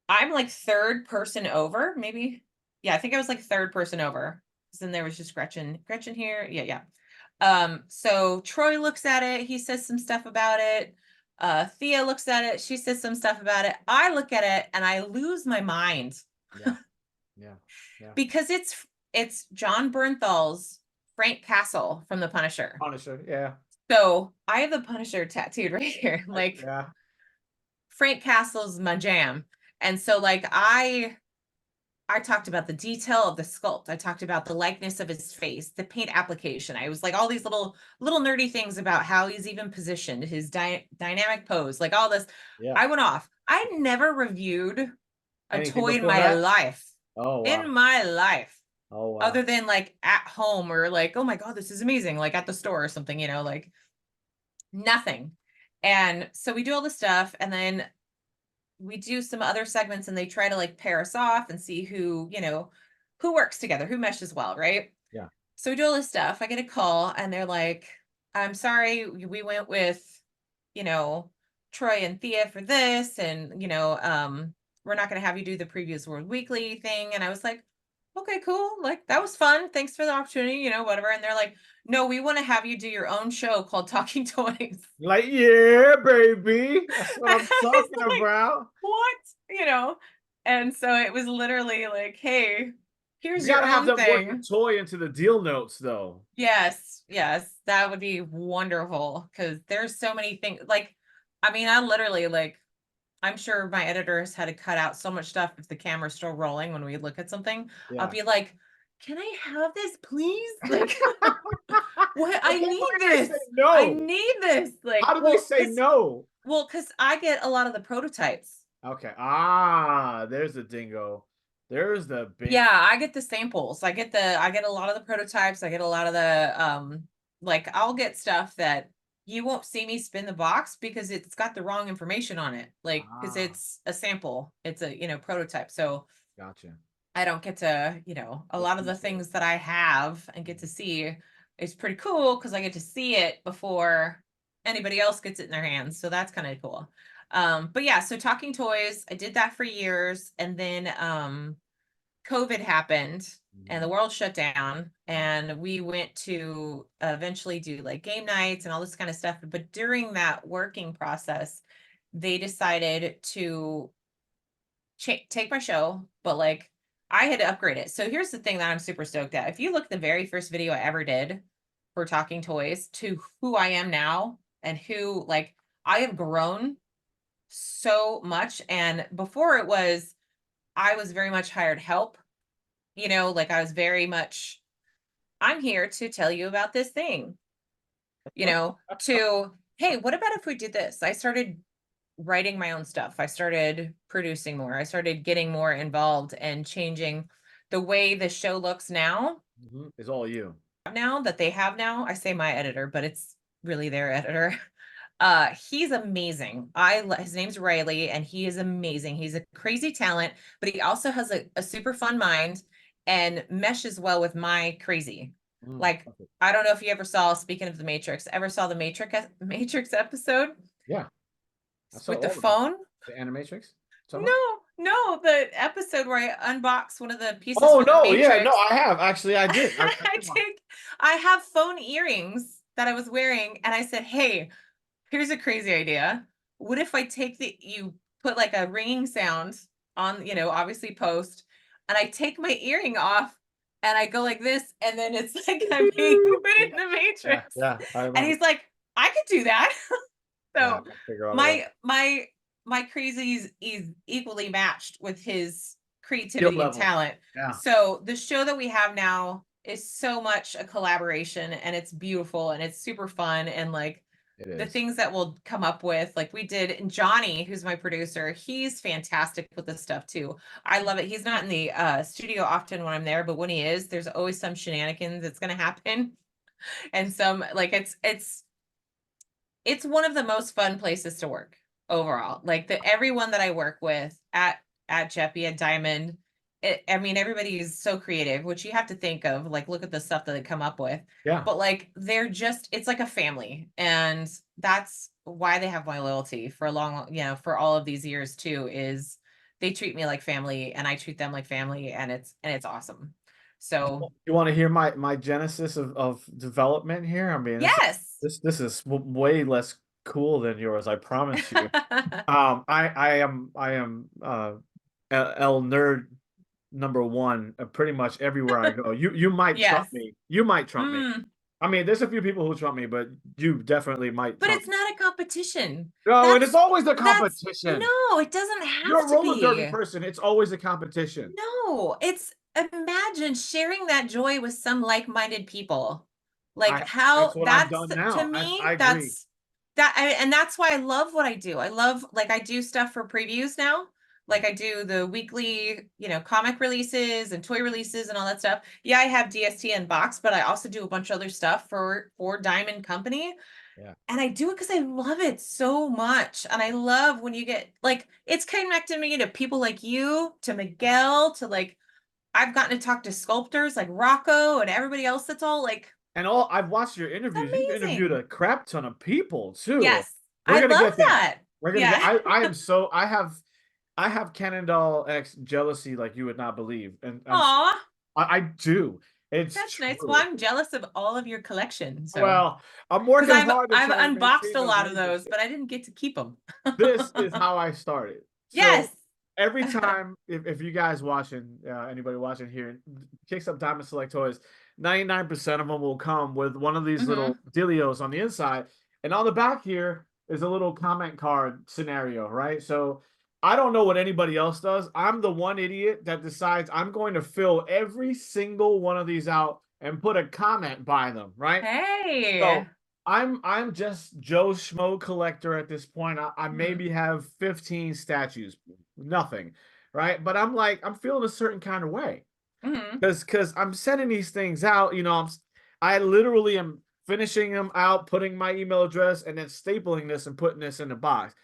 A: I'm like third person over, maybe. Yeah, I think I was like third person over. Then there was just Gretchen here. Yeah, yeah. So Troy looks at it, he says some stuff about it. Thea looks at it, she says some stuff about it. I look at it and I lose my mind
B: yeah, yeah, yeah.
A: because it's John Bernthal's Frank Castle from The Punisher.
B: Punisher, yeah.
A: So I have the Punisher tattooed right here. Like,
B: Yeah.
A: Frank Castle's my jam. And so like I talked about the detail of the sculpt. I talked about the likeness of his face, the paint application. I was like all these little nerdy things about how he's even positioned, his dynamic pose, like all this.
B: Yeah.
A: I went off. I never reviewed a
B: Anything
A: toy in
B: before
A: my
B: that?
A: life.
B: Oh
A: In
B: wow.
A: my life.
B: Oh wow.
A: Other than like at home, or like, oh my God, this is amazing, like at the store or something, like nothing. And so we do all this stuff, and then we do some other segments, and they try to like pair us off and see who works together, who meshes well, right?
B: Yeah.
A: So we do all this stuff. I get a call, and they're like, I'm sorry, we went with, you know, Troy and Thea for this, and we're not going to have you do the Previews World Weekly thing. And I was like, okay, cool, like that was fun, thanks for the opportunity, whatever. And they're like, no, we want to have you do your own show called Talking Toys.
B: Like, yeah, baby. That's what
A: I
B: I'm
A: was
B: talking
A: like,
B: about.
A: what? And so it was literally like, hey,
B: You
A: here's your
B: gotta have
A: own
B: them work the
A: thing.
B: toy into the deal notes, though.
A: Yes, yes, that would be wonderful, because there's so many things. Like, I mean, I literally, like, I'm sure my editors had to cut out so much stuff if the camera's still rolling when we look at something. I'll
B: Yeah.
A: be like, can I have this, please? Like, what?
B: I
A: I
B: can't
A: need
B: believe they
A: this.
B: say
A: I
B: no.
A: need this. Like,
B: How do they say no?
A: because I get a lot of the prototypes.
B: Okay. Ah, there's the dingo. There's the big.
A: Yeah, I get the samples. I get a lot of the prototypes. I get a lot of the like I'll get stuff that you won't see me spin the box because it's got the wrong information on it. Like, because
B: Ah,
A: it's a sample. It's a, prototype. So
B: gotcha.
A: I don't get to, a
B: Let's
A: lot of
B: see
A: the
B: it.
A: things that I have and get to see is pretty cool, because I get to see it before anybody else gets it in their hands. So that's kind of cool. But yeah, so Talking Toys, I did that for years, and then COVID happened and the
B: Mhm.
A: world shut down,
B: Wow.
A: and we went to eventually do like game nights and all this kind of stuff. But during that working process, they decided to take my show, but like I had to upgrade it. So here's the thing that I'm super stoked at. If you look at the very first video I ever did for Talking Toys to who I am now, and who, like, I have grown so much. And before it was, I was very much hired help, like I was very much, I'm here to tell you about this thing, to, hey, what about if we did this? I started writing my own stuff. I started producing more. I started getting more involved and changing the way the show looks now.
B: Mhm. It's all you.
A: Now that they have now, I say my editor, but it's really their editor. He's amazing. His name's Riley, and he is amazing. He's a crazy talent, but he also has a super fun mind and meshes well with my crazy.
B: Mm,
A: Like,
B: okay.
A: I don't know if you ever saw, speaking of the Matrix, ever saw the Matrix episode
B: Yeah, I saw
A: with the
B: all of them.
A: phone?
B: The Animatrix? talking about?
A: No, the episode where I unbox one of the pieces
B: Oh
A: from the
B: no, yeah, no,
A: Matrix.
B: I have actually. I did.
A: I take I have phone earrings that I was wearing, and I said, "Hey, here's a crazy idea. What if I take the you put like a ringing sound on, obviously post, and I take my earring off and I go like this, and then it's like I'm being put in the
B: Yeah,
A: Matrix."
B: yeah, I
A: And
B: remember.
A: he's like, "I could do that."
B: Yeah,
A: So
B: I figure out a way.
A: my crazy is equally matched with his
B: Skill
A: creativity and
B: level.
A: talent.
B: Yeah,
A: So the show that we have now is so much a collaboration, and it's beautiful and it's super fun, and like
B: it
A: the
B: is.
A: things that we'll come up with, like we did, and Johnny, who's my producer, he's fantastic with this stuff too. I love it. He's not in the studio often when I'm there, but when he is, there's always some shenanigans that's going to happen. And some, like, it's one of the most fun places to work overall. Like, the everyone that I work with at Jeppy, at Diamond, I mean, everybody is so creative, which you have to think of. Like, look at the stuff that they come up with.
B: Yeah.
A: But like, it's like a family, and that's why they have my loyalty for a long, for all of these years too. Is they treat me like family, and I treat them like family, and it's awesome. So
B: You want to hear my genesis of development here? I mean,
A: yes.
B: this is way less cool than yours, I promise you. I am L nerd number one pretty much everywhere I go. You might trump
A: Yes.
B: me. You might trump me.
A: Mm.
B: I mean, there's a few people who trump me, but you definitely might
A: But
B: trump
A: it's
B: me.
A: not a competition.
B: No, and it's
A: That's
B: always a
A: that's
B: competition.
A: no, it doesn't
B: You're
A: have
B: a
A: to
B: roller derby
A: be.
B: person. It's always a competition.
A: No, it's imagine sharing that joy with some like-minded people. Like,
B: That's
A: how
B: what I've
A: that's
B: done
A: to
B: now. I
A: me,
B: agree.
A: and that's why I love what I do. I love, like, I do stuff for previews now. Like, I do the weekly, comic releases and toy releases and all that stuff. Yeah, I have DST and box, but I also do a bunch of other stuff for Diamond Company.
B: Yeah.
A: And I do it because I love it so much. And I love when you get, like, it's connected me to people like you, to Miguel, to, like, I've gotten to talk to sculptors like Rocco and everybody else that's all like,
B: And all I've watched your
A: it's
B: interviews. You've interviewed a
A: amazing.
B: crap ton of people too.
A: Yes.
B: We're
A: I
B: gonna
A: love
B: get there.
A: that.
B: We're gonna get.
A: Yeah.
B: I am so. I have Cannondale X jealousy like you would not believe, and
A: Aw,
B: I do. It's
A: that's nice. Well,
B: true.
A: I'm jealous of all of your collection. So,
B: Well, I'm
A: because
B: working
A: I've
B: hard to
A: I've
B: try to
A: unboxed
B: maintain
A: a
B: those
A: lot of those,
B: relationships.
A: but I didn't get to keep them.
B: This is how I started. So
A: Yes.
B: every time, if you guys watching, anybody watching here, kicks up Diamond Select Toys, 99% of them will come with one of these little
A: Hmm.
B: dealios on the inside, and on the back here is a little comment card scenario, right? So I don't know what anybody else does. I'm the one idiot that decides I'm going to fill every single one of these out and put a comment by them, right?
A: Hey.
B: So I'm just Joe Schmo collector at this point. I
A: Hmm.
B: maybe have 15 statues, nothing, right? But I'm like, I'm feeling a certain kind of way
A: Hmm.
B: because I'm sending these things out. I literally am finishing them out, putting my email address, and then stapling this and putting this in the box.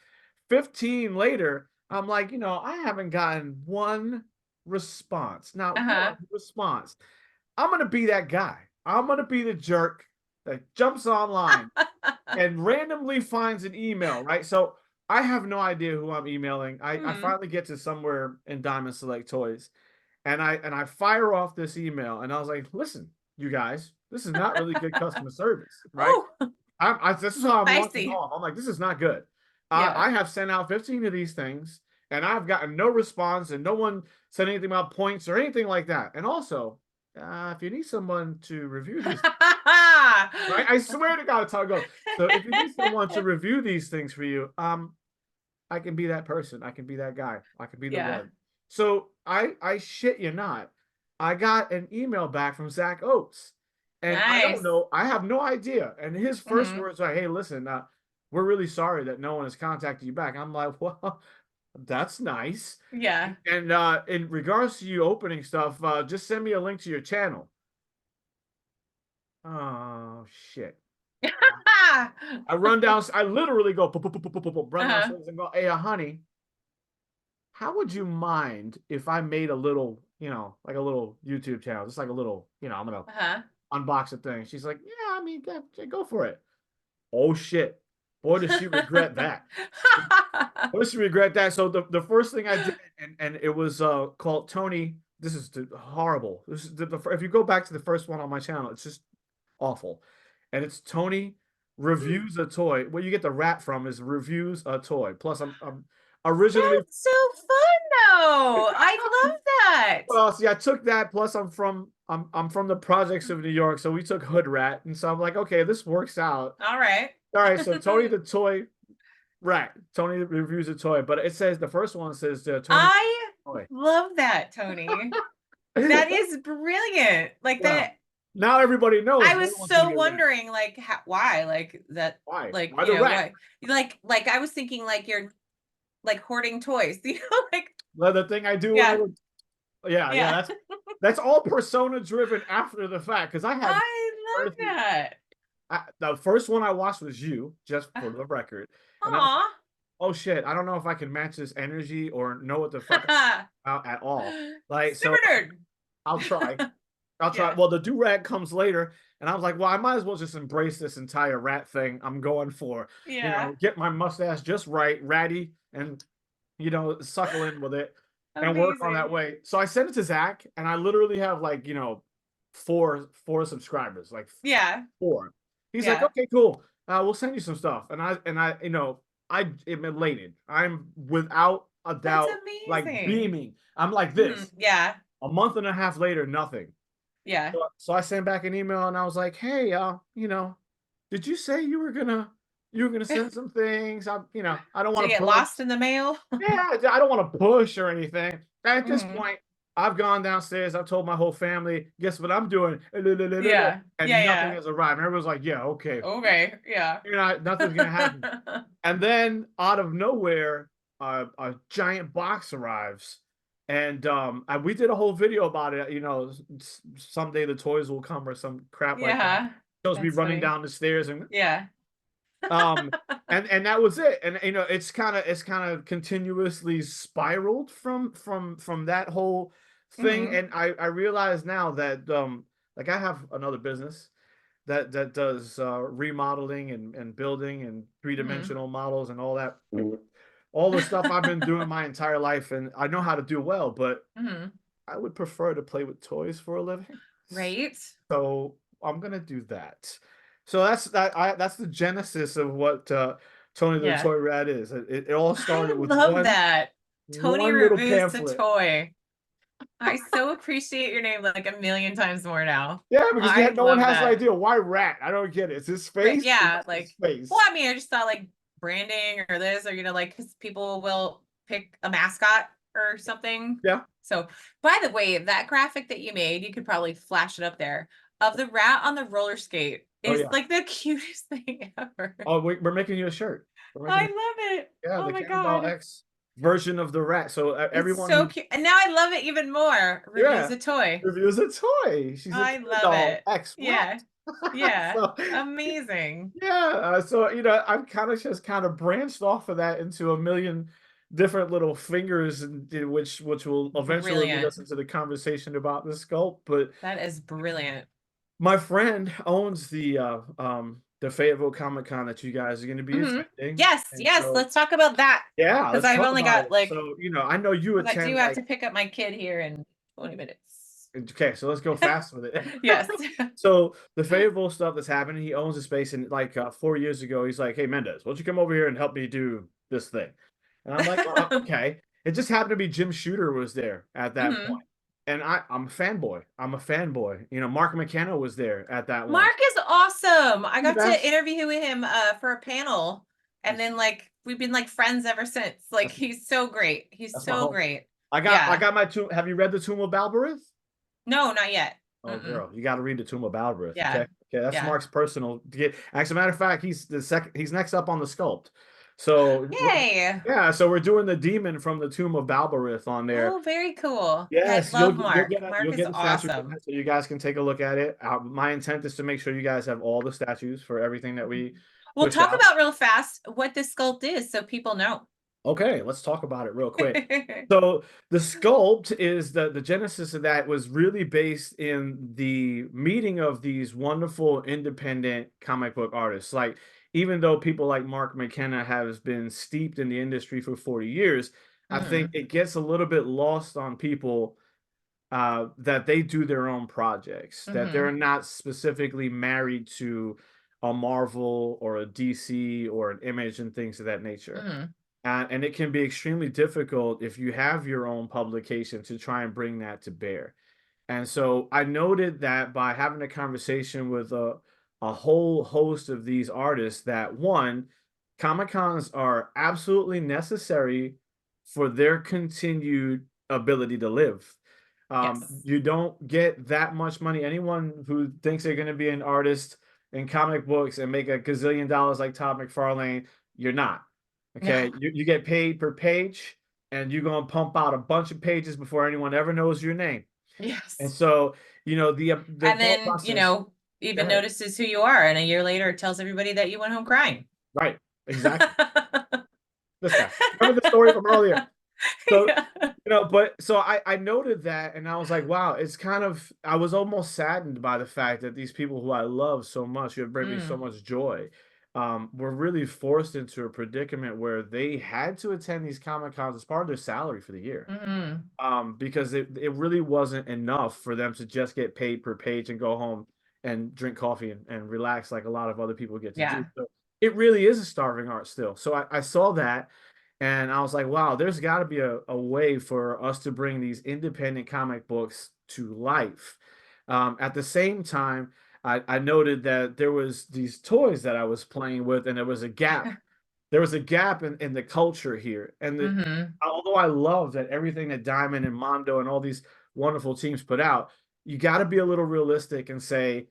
B: 15 later, I'm like, I haven't gotten one response, not one
A: Uh-huh.
B: response. I'm gonna be that guy. I'm gonna be the jerk that jumps online and randomly finds an email, right? So I have no idea who I'm emailing. I
A: Hmm.
B: finally get to somewhere in Diamond Select Toys, and I fire off this email, and I was like, listen, you guys, this is not really good customer service, right?
A: Oh,
B: This is how I'm launching
A: spicy.
B: off. I'm like, this is not good.
A: Yeah.
B: I have sent out 15 of these things, and I've gotten no response, and no one said anything about points or anything like that. And also, if you need someone to review these, right? I swear to God, it's how it goes. So if you need someone to review these things for you, I can be that person. I can be that guy. I can be the
A: Yeah.
B: one. So I shit you not. I got an email back from Zach Oates, and I don't
A: Nice.
B: know. I have no idea. And his first
A: Hmm.
B: words are, "Hey, listen, we're really sorry that no one has contacted you back." I'm like, "Well, that's nice."
A: Yeah.
B: And in regards to you opening stuff, just send me a link to your channel. Oh shit. I run down. I literally go run
A: Uh-huh.
B: downstairs and go, "Hey, honey, how would you mind if I made a little, like a little YouTube channel, just like a little, I'm gonna
A: Uh-huh.
B: unbox a thing." She's like, "Yeah, I mean, go for it." Oh shit! Boy, does she regret that. Boy, does she regret that. So the first thing I did, and it was called Tony. This is horrible. This is if you go back to the first one on my channel, it's just awful. And it's Tony reviews a toy. Where you get the rat from is reviews a toy. Plus, I'm originally
A: That's so fun though. I love that.
B: well, see, I took that. Plus, I'm from the projects of New York, so we took Hood Rat, and so I'm like, okay, this works out.
A: All right.
B: All right, so Tony the toy rat. Tony reviews a toy, but it says the first one says Tony
A: I
B: toy.
A: love that, Tony. That is brilliant. Like
B: Well,
A: that.
B: now everybody knows.
A: I
B: No
A: was
B: one's gonna
A: so
B: get rat.
A: wondering, like, why, like that,
B: Why?
A: like
B: Why the rat?
A: why, like I was thinking, like you're like hoarding toys, like
B: Well, the thing I do when I
A: yeah,
B: would, yeah, yeah,
A: yeah.
B: that's all persona driven after the fact because I had
A: I love that.
B: the first one I watched was you, just for the record, and I was
A: Aw.
B: oh shit, I don't know if I can match this energy or know what the fuck I'm about at all. Like,
A: Super
B: so
A: nerd.
B: I'll try. I'll try.
A: Yeah,
B: Well, the do rag comes later, and I was like, well, I might as well just embrace this entire rat thing I'm going for.
A: yeah.
B: Get my mustache just right, ratty, and suckle in with it and work on that
A: Amazing.
B: way. So I sent it to Zach, and I literally have like, four subscribers, like
A: Yeah,
B: four. He's like,
A: yeah.
B: okay, cool. We'll send you some stuff. I'm elated. I'm without a
A: That's
B: doubt like
A: amazing.
B: beaming. I'm like
A: Mhm.
B: this.
A: Yeah,
B: A month and a half later, nothing.
A: yeah.
B: So I sent back an email and I was like, hey, did you say you were gonna send some things? I don't
A: Did it
B: want to
A: get
B: push.
A: lost in the mail?
B: Yeah, I don't want to push or anything. At this
A: Mhm.
B: point, I've gone downstairs. I've told my whole family, guess what I'm doing?
A: Yeah,
B: And
A: yeah,
B: nothing
A: yeah.
B: has arrived. And everyone's like, yeah, okay.
A: Okay, yeah.
B: Nothing's gonna happen. And then out of nowhere, a giant box arrives. And we did a whole video about it. Someday the toys will come or some crap like that.
A: Yeah,
B: Shows me
A: that's
B: running
A: funny.
B: down the stairs and
A: Yeah.
B: um and that was it. And it's kind of continuously spiraled from that whole thing.
A: Mhm,
B: And I realize now that like I have another business that does remodeling and building and
A: mhm,
B: three-dimensional models and all the stuff I've been doing my entire life, and I know how to do well, but
A: mhm.
B: I would prefer to play with toys for a living.
A: Right?
B: So I'm gonna do that. So that's the genesis of what Tony the
A: Yeah.
B: Toy Rat is. It all
A: I
B: started with
A: love that. Tony
B: one little
A: removes the
B: pamphlet.
A: toy. I so appreciate your name like a million times more now.
B: Yeah, because
A: I
B: no one
A: love
B: has an
A: that.
B: idea why rat. I don't get it. It's his
A: Right,
B: face.
A: yeah,
B: What's his
A: like well,
B: face?
A: I mean, I just thought like branding or this or like 'cause people will pick a mascot or something.
B: Yeah.
A: So, by the way, that graphic that you made, you could probably flash it up there of the rat on the roller skate
B: Oh
A: is
B: yeah.
A: like the cutest thing ever.
B: Oh, we're making you a shirt. We're
A: I
B: making
A: love it.
B: Yeah,
A: Oh
B: the
A: my
B: Cannonball
A: god.
B: X version of the rat. So
A: It's
B: everyone
A: so
B: who
A: cute. And now I love it even more. Reviews
B: yeah
A: a toy.
B: reviews a toy. She's a
A: I love
B: Cannonball
A: it.
B: X rat.
A: Yeah. Yeah.
B: So
A: Amazing.
B: yeah, so I've kind of just kind of branched off of that into a million different little fingers, and which will eventually lead
A: Brilliant.
B: us into the conversation about the sculpt. But
A: That is brilliant.
B: my friend owns the Fayetteville Comic Con that you guys are going to be
A: Mhm.
B: attending,
A: Yes,
B: and
A: yes,
B: so
A: let's talk about that
B: yeah,
A: because
B: let's
A: 'cause I've
B: talk
A: only
B: about
A: got,
B: it.
A: like
B: So I know you
A: 'cause I do
B: attend
A: have
B: like
A: to pick up my kid here in 20 minutes.
B: okay, so let's go fast with it.
A: Yes.
B: So the Fayetteville stuff that's happening, he owns a space, and like 4 years ago, he's like, "Hey Mendez, why don't you come over here and help me do this thing?" And I'm like, okay." It just happened to be Jim Shooter was there at that point,
A: Mhm.
B: and I'm a fanboy. I'm a fanboy. Mark McKenna was there at that one.
A: Mark is awesome. I
B: He's the
A: got to
B: best.
A: interview him, for a panel, and
B: He's
A: then, like, we've been, like, friends ever since. Like,
B: that's
A: he's so great. He's
B: that's my
A: so
B: home.
A: great.
B: I
A: Yeah.
B: got my tomb. Have you read the Tomb of Balberith?
A: No, not yet.
B: Oh,
A: Mm-mm.
B: girl, you got to read the Tomb of Balberith. Okay,
A: Yeah.
B: okay, that's
A: Yeah.
B: Mark's personal. As a matter of fact, he's the second. He's next up on the sculpt. So
A: Yay.
B: yeah, so we're doing the demon from the Tomb of Balberith on there.
A: Oh, very cool. Yeah, I
B: Yes,
A: love
B: you'll
A: Mark.
B: get
A: Mark
B: you'll
A: is
B: get the statue for
A: awesome.
B: that, so you guys can take a look at it. My intent is to make sure you guys have all the statues for everything that we
A: Well,
B: push
A: talk
B: out.
A: about real fast what this sculpt is so people know.
B: Okay, let's talk about it real quick. So the sculpt is the genesis of that was really based in the meeting of these wonderful independent comic book artists. Like even though people like Mark McKenna has been steeped in the industry for 40 years, I think
A: Mhm.
B: it gets a little bit lost on people that they do their own projects, that they're
A: Mhm.
B: not specifically married to a Marvel or a DC or an Image and things of that nature.
A: Mhm.
B: And it can be extremely difficult if you have your own publication to try and bring that to bear. And so I noted that by having a conversation with a whole host of these artists, that one, Comic Cons are absolutely necessary for their continued ability to live.
A: Yes.
B: You don't get that much money. Anyone who thinks they're going to be an artist in comic books and make a gazillion dollars like Todd McFarlane, you're not. Okay.
A: No.
B: You get paid per page, and you're going to pump out a bunch of pages before anyone ever knows your name. And
A: Yes.
B: so, the
A: And
B: thought
A: then,
B: process. Go
A: even
B: ahead.
A: notices who you are, and a year later it tells everybody that you went home crying.
B: Right. Exactly. This guy. Remember the story from earlier. So,
A: Yeah.
B: but so I noted that and I was like, wow, it's kind of I was almost saddened by the fact that these people who I love so much, who have brought me so
A: Mm.
B: much joy, were really forced into a predicament where they had to attend these Comic Cons as part of their salary for the year.
A: Mhm.
B: Because it really wasn't enough for them to just get paid per page and go home and drink coffee and relax like a lot of other people get to do.
A: Yeah.
B: So it really is a starving art still. So I saw that and I was like, wow, there's got to be a way for us to bring these independent comic books to life. At the same time, I noted that there was these toys that I was playing with, and there was a gap. There was a gap in the culture here, and
A: Mhm.
B: although I love that everything that Diamond and Mondo and all these wonderful teams put out, you got to be a little realistic and say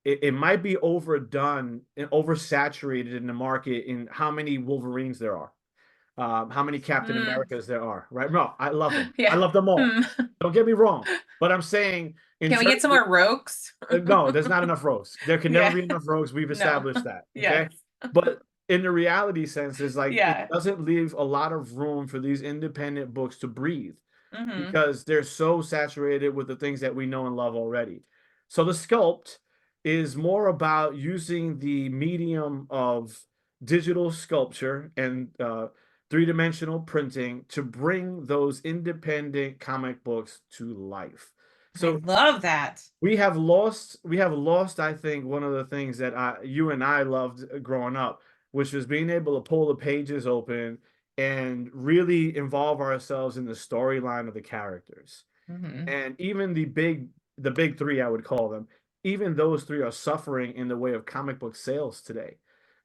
B: it might be overdone and oversaturated in the market in how many Wolverines there are, how many Captain
A: Mm.
B: Americas there are, right? No, I love them. I
A: Yeah.
B: love them all.
A: Hmm.
B: Don't get me wrong, but I'm saying in
A: Can we
B: terms
A: get some
B: of
A: more rogues?
B: no, there's not enough rogues. There can never
A: Yeah.
B: be enough rogues. We've
A: No.
B: established that.
A: Yes.
B: Okay. But in the reality sense, is like it
A: Yeah.
B: doesn't leave a lot of room for these independent books to breathe
A: Mhm.
B: because they're so saturated with the things that we know and love already. So the sculpt is more about using the medium of digital sculpture and three-dimensional printing to bring those independent comic books to life.
A: I
B: So
A: love that.
B: we have lost I think one of the things that you and I loved growing up, which was being able to pull the pages open and really involve ourselves in the storyline of the characters.
A: Mhm.
B: And even the big three, I would call them, even those three are suffering in the way of comic book sales today.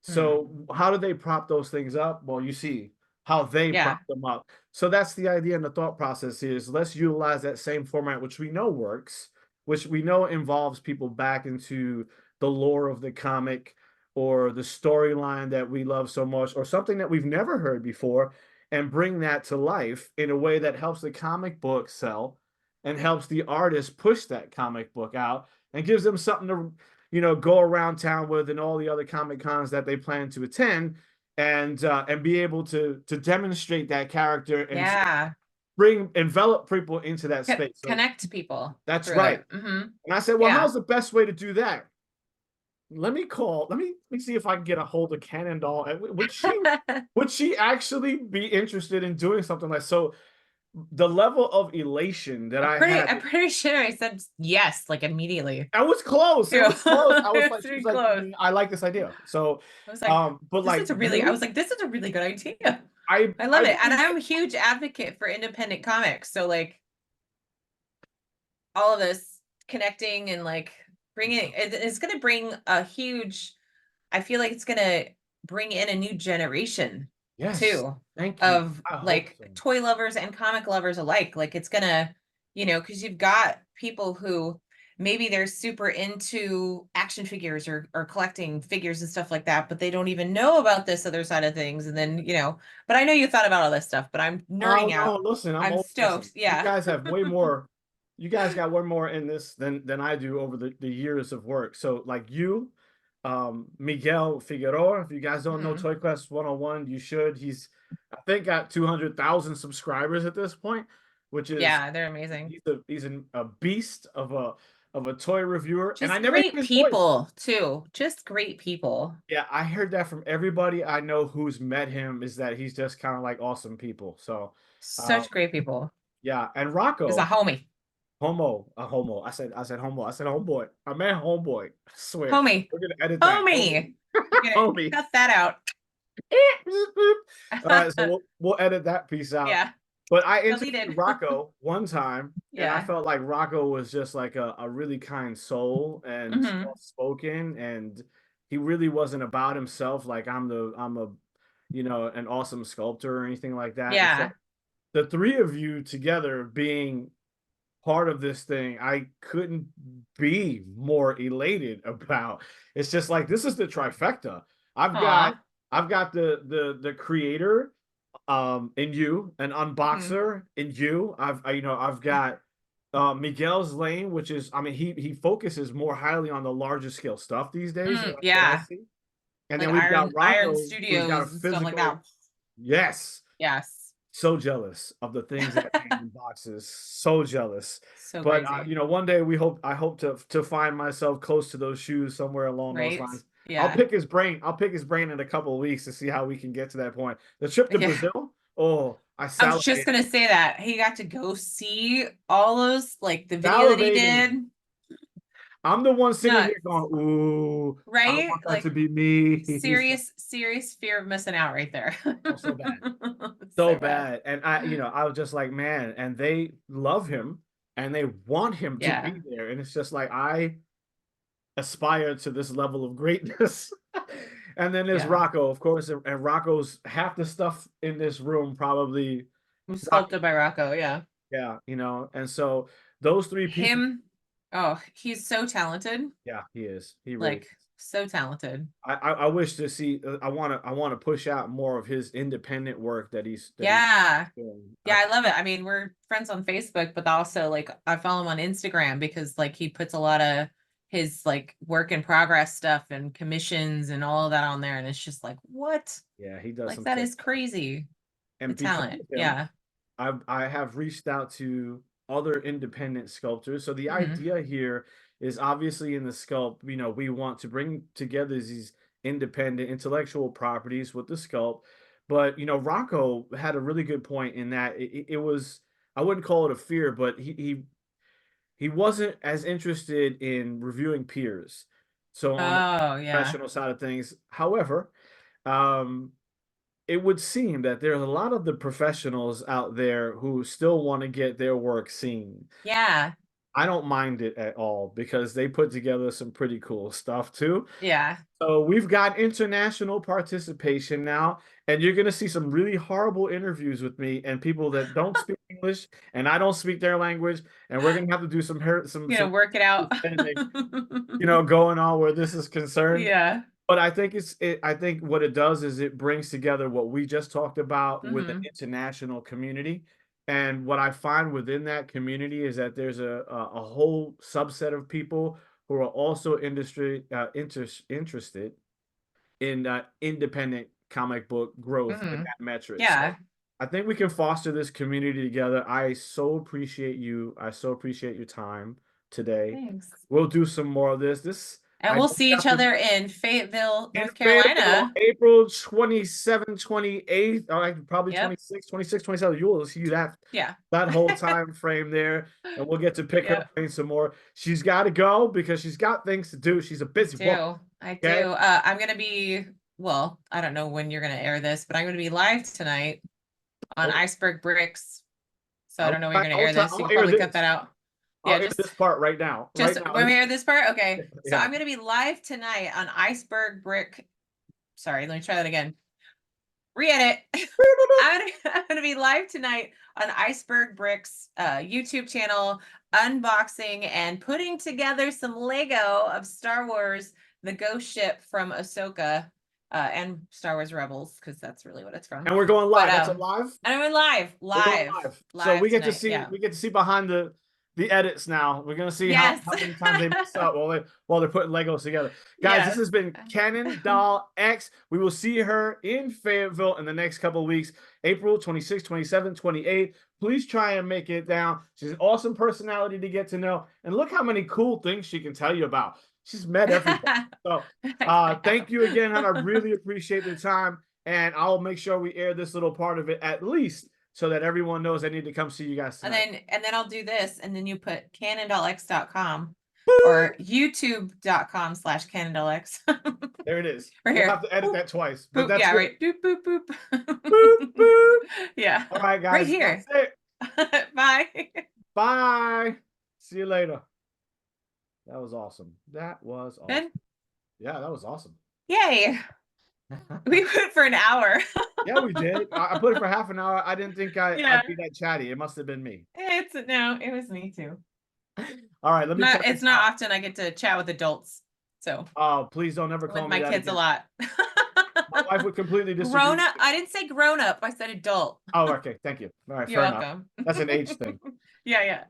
A: Mm.
B: So how do they prop those things up? Well, you see how they
A: Yeah.
B: prop them up. So that's the idea and the thought process is let's utilize that same format, which we know works, which we know involves people back into the lore of the comic or the storyline that we love so much, or something that we've never heard before, and bring that to life in a way that helps the comic book sell and helps the artist push that comic book out and gives them something to go around town with and all the other comic cons that they plan to attend and be able to demonstrate that character and
A: Yeah.
B: bring envelop people into that space. So
A: Connect people
B: that's
A: through
B: right.
A: it. Mhm.
B: And I said, well,
A: Yeah.
B: how's the best way to do that? Let me see if I can get a hold of Cannon Doll. And would she actually be interested in doing something like so? The level of elation that I had.
A: I'm pretty sure I said yes, like, immediately.
B: I was close. It
A: Yeah.
B: was close. I was like,
A: It's
B: she was
A: pretty
B: like,
A: close.
B: I like this idea. So,
A: I was like,
B: but
A: "This
B: like
A: is a really" I
B: you,
A: was like, "This is a really good idea." I
B: I
A: love it, and
B: really
A: I'm a huge advocate for independent comics, so, like, all of this connecting and, like, bringing it's gonna bring a huge I feel like it's gonna bring in a new generation
B: yes,
A: too
B: thank you.
A: of
B: I hope
A: like
B: so.
A: toy lovers and comic lovers alike. Like it's gonna, because you've got people who maybe they're super into action figures or collecting figures and stuff like that, but they don't even know about this other side of things. And then, but I know you thought about all this stuff, but I'm
B: Oh
A: nerding
B: no,
A: out.
B: listen,
A: I'm
B: listen.
A: stoked.
B: You
A: Yeah.
B: guys have way more. You guys got way more in this than I do over the years of work. So like you, Miguel Figueroa. If you guys don't know
A: Mhm.
B: Toy Quest 101, you should. He's, I think, got 200,000 subscribers at this point, which is
A: Yeah, they're amazing.
B: a beast of a toy reviewer. And I
A: Just
B: never hear
A: great
B: his voice.
A: people too. Just great people.
B: Yeah, I heard that from everybody I know who's met him, is that he's just kind of like awesome people. So, uh,
A: Such great people.
B: yeah, and
A: He's a
B: Rocco,
A: homie.
B: homo. I said homeboy. I meant homeboy. I swear.
A: Homie.
B: We're gonna edit that.
A: Homie. You're gonna
B: Homie.
A: cut that out.
B: All right, so we'll edit that piece out.
A: Yeah.
B: But I interviewed
A: Deleted.
B: Rocco one time, and I
A: Yeah.
B: felt like Rocco was just like a really kind soul and
A: Hmm.
B: soft spoken, and he really wasn't about himself. Like I'm a an awesome sculptor or anything like that. It's like
A: Yeah.
B: the three of you together being part of this thing, I couldn't be more elated about. It's just like this is the trifecta. I've got
A: Aw.
B: I've got the creator in you, an
A: Hmm.
B: unboxer in you. I've got Miguel's lane, which is, I mean, he focuses more highly on the larger scale stuff these days
A: Mm,
B: that I
A: yeah.
B: see. And then
A: Like
B: we've got
A: Iron
B: Rocco, who's got a
A: Studios and stuff like
B: physical,
A: that.
B: yes,
A: Yes.
B: so jealous of the things that came in boxes. So jealous.
A: So
B: But
A: crazy.
B: one day I hope to find myself close to those shoes somewhere along those
A: Right?
B: lines. I'll
A: Yeah.
B: pick his brain. I'll pick his brain in a couple of weeks to see how we can get to that point. The trip to
A: Yeah.
B: Brazil. Oh, I
A: I was just
B: salivated.
A: gonna say that. He got to go see all those, like the video that he
B: Salivating.
A: did.
B: I'm the one sitting here
A: Nuts.
B: going, "Ooh, I
A: Right?
B: want that to
A: Like
B: be me."
A: serious fear of missing out right there.
B: Oh, so bad. So
A: So bad.
B: bad. And I was just like, man, and they love him and they want him to
A: Yeah.
B: be there. And it's just like I aspire to this level of greatness. And then there's
A: Yeah.
B: Rocco, of course, and Rocco's half the stuff in this room probably
A: Was
B: Rocco.
A: sculpted by Rocco, yeah.
B: Yeah, and so those three people,
A: Him, oh, he's so talented.
B: yeah, he is. He really
A: Like so talented.
B: I wish to see I want to push out more of his independent work that he's
A: Yeah.
B: doing.
A: Yeah, I love it. I mean, we're friends on Facebook, but also like I follow him on Instagram because like he puts a lot of his like work in progress stuff and commissions and all of that on there. And it's just like, what?
B: Yeah, he does
A: Like
B: some
A: that
B: sick
A: is
B: stuff.
A: crazy. The
B: And because
A: talent.
B: of him,
A: Yeah.
B: I have reached out to other independent sculptors. So the
A: Hmm.
B: idea here is obviously in the sculpt, we want to bring together these independent intellectual properties with the sculpt. But Rocco had a really good point in that it was, I wouldn't call it a fear, but he wasn't as interested in reviewing peers. So on the
A: Oh, yeah.
B: professional side of things, however, um, it would seem that there's a lot of the professionals out there who still want to get their work seen.
A: Yeah.
B: I don't mind it at all because they put together some pretty cool stuff too.
A: Yeah.
B: So we've got international participation now, and you're going to see some really horrible interviews with me and people that don't speak English, and I don't speak their language, and we're going to have to do some
A: Work it out.
B: understanding, going on where this is concerned.
A: Yeah.
B: But I think what it does is it brings together what we just talked about with an
A: Hmm.
B: international community. And what I find within that community is that there's a whole subset of people who are also interested in independent comic book growth in
A: Hmm.
B: that metric. So
A: Yeah.
B: I think we can foster this community together. I so appreciate you. I so appreciate your time today.
A: Thanks.
B: We'll do some more of this.
A: And
B: I
A: we'll
B: know
A: see
B: we
A: each
B: have to
A: other in Fayetteville,
B: in
A: North
B: Fayetteville,
A: Carolina.
B: April 27, 28th, all right, probably
A: Yep.
B: 26, 26, 27. You will see
A: Yeah.
B: that whole time frame there, and we'll get to pick her
A: Yep.
B: brain some more. She's got to go because she's got things to do. She's a busy woman.
A: I
B: Okay.
A: do. I'm gonna be, well, I don't know when you're gonna air this, but I'm gonna be live tonight on
B: Oh,
A: Iceberg Bricks. So I don't know when you're gonna
B: I'll,
A: air this. You
B: I'll
A: can
B: air
A: probably cut
B: this.
A: that out.
B: I'll
A: Yeah,
B: air this part right now.
A: just
B: Right now.
A: when we air this part. Okay. So
B: Yeah.
A: I'm gonna be live tonight on Iceberg Brick. Sorry, let me try that again. Re-edit. I'm gonna be live tonight on Iceberg Bricks YouTube channel, unboxing and putting together some Lego of Star Wars, the ghost ship from Ahsoka, and Star Wars Rebels, because that's really what it's from.
B: And we're going
A: But
B: live. That's a live.
A: and I'm in live,
B: We're going
A: live,
B: live. So
A: live tonight. Yeah.
B: we get to see behind the edits now. We're gonna see
A: Yes.
B: how many times they mess up while they're putting Legos together. Guys, this
A: Yes.
B: has been Cannon Doll X. We will see her in Fayetteville in the next couple of weeks, April 26th, 27th, 28th. Please try and make it down. She's an awesome personality to get to know. And look how many cool things she can tell you about. She's met everybody. So thank you again, hon. I really appreciate the time. And I'll make sure we air this little part of it at least so that everyone knows I need to come see you guys tonight.
A: And then I'll do this, and then you put cannondollx.com or youtube.com/cannondollx.
B: There it is.
A: Right
B: We'll
A: here.
B: have to edit
A: Boop,
B: that twice, but
A: boop,
B: that's
A: yeah,
B: good.
A: right. Boop, boop, boop.
B: Boop, boop.
A: Yeah.
B: All right, guys.
A: Right here.
B: That's
A: it. Bye.
B: Bye. See you later. That was awesome. That was awesome.
A: Good.
B: Yeah, that was awesome.
A: Yay. We went for an hour.
B: Yeah, we did. I put it for half an hour. I didn't think I'd be that chatty. It must have been me.
A: It was me too.
B: All right, let me.
A: It's not often I get to chat with adults. So.
B: Oh, please don't ever call me
A: with my kids
B: again.
A: a lot.
B: My wife would completely disagree.
A: Grown up. I didn't say grown up. I said adult.
B: Oh, okay. Thank you. All right,
A: You're
B: fair
A: welcome.
B: enough. That's an age thing.
A: Yeah.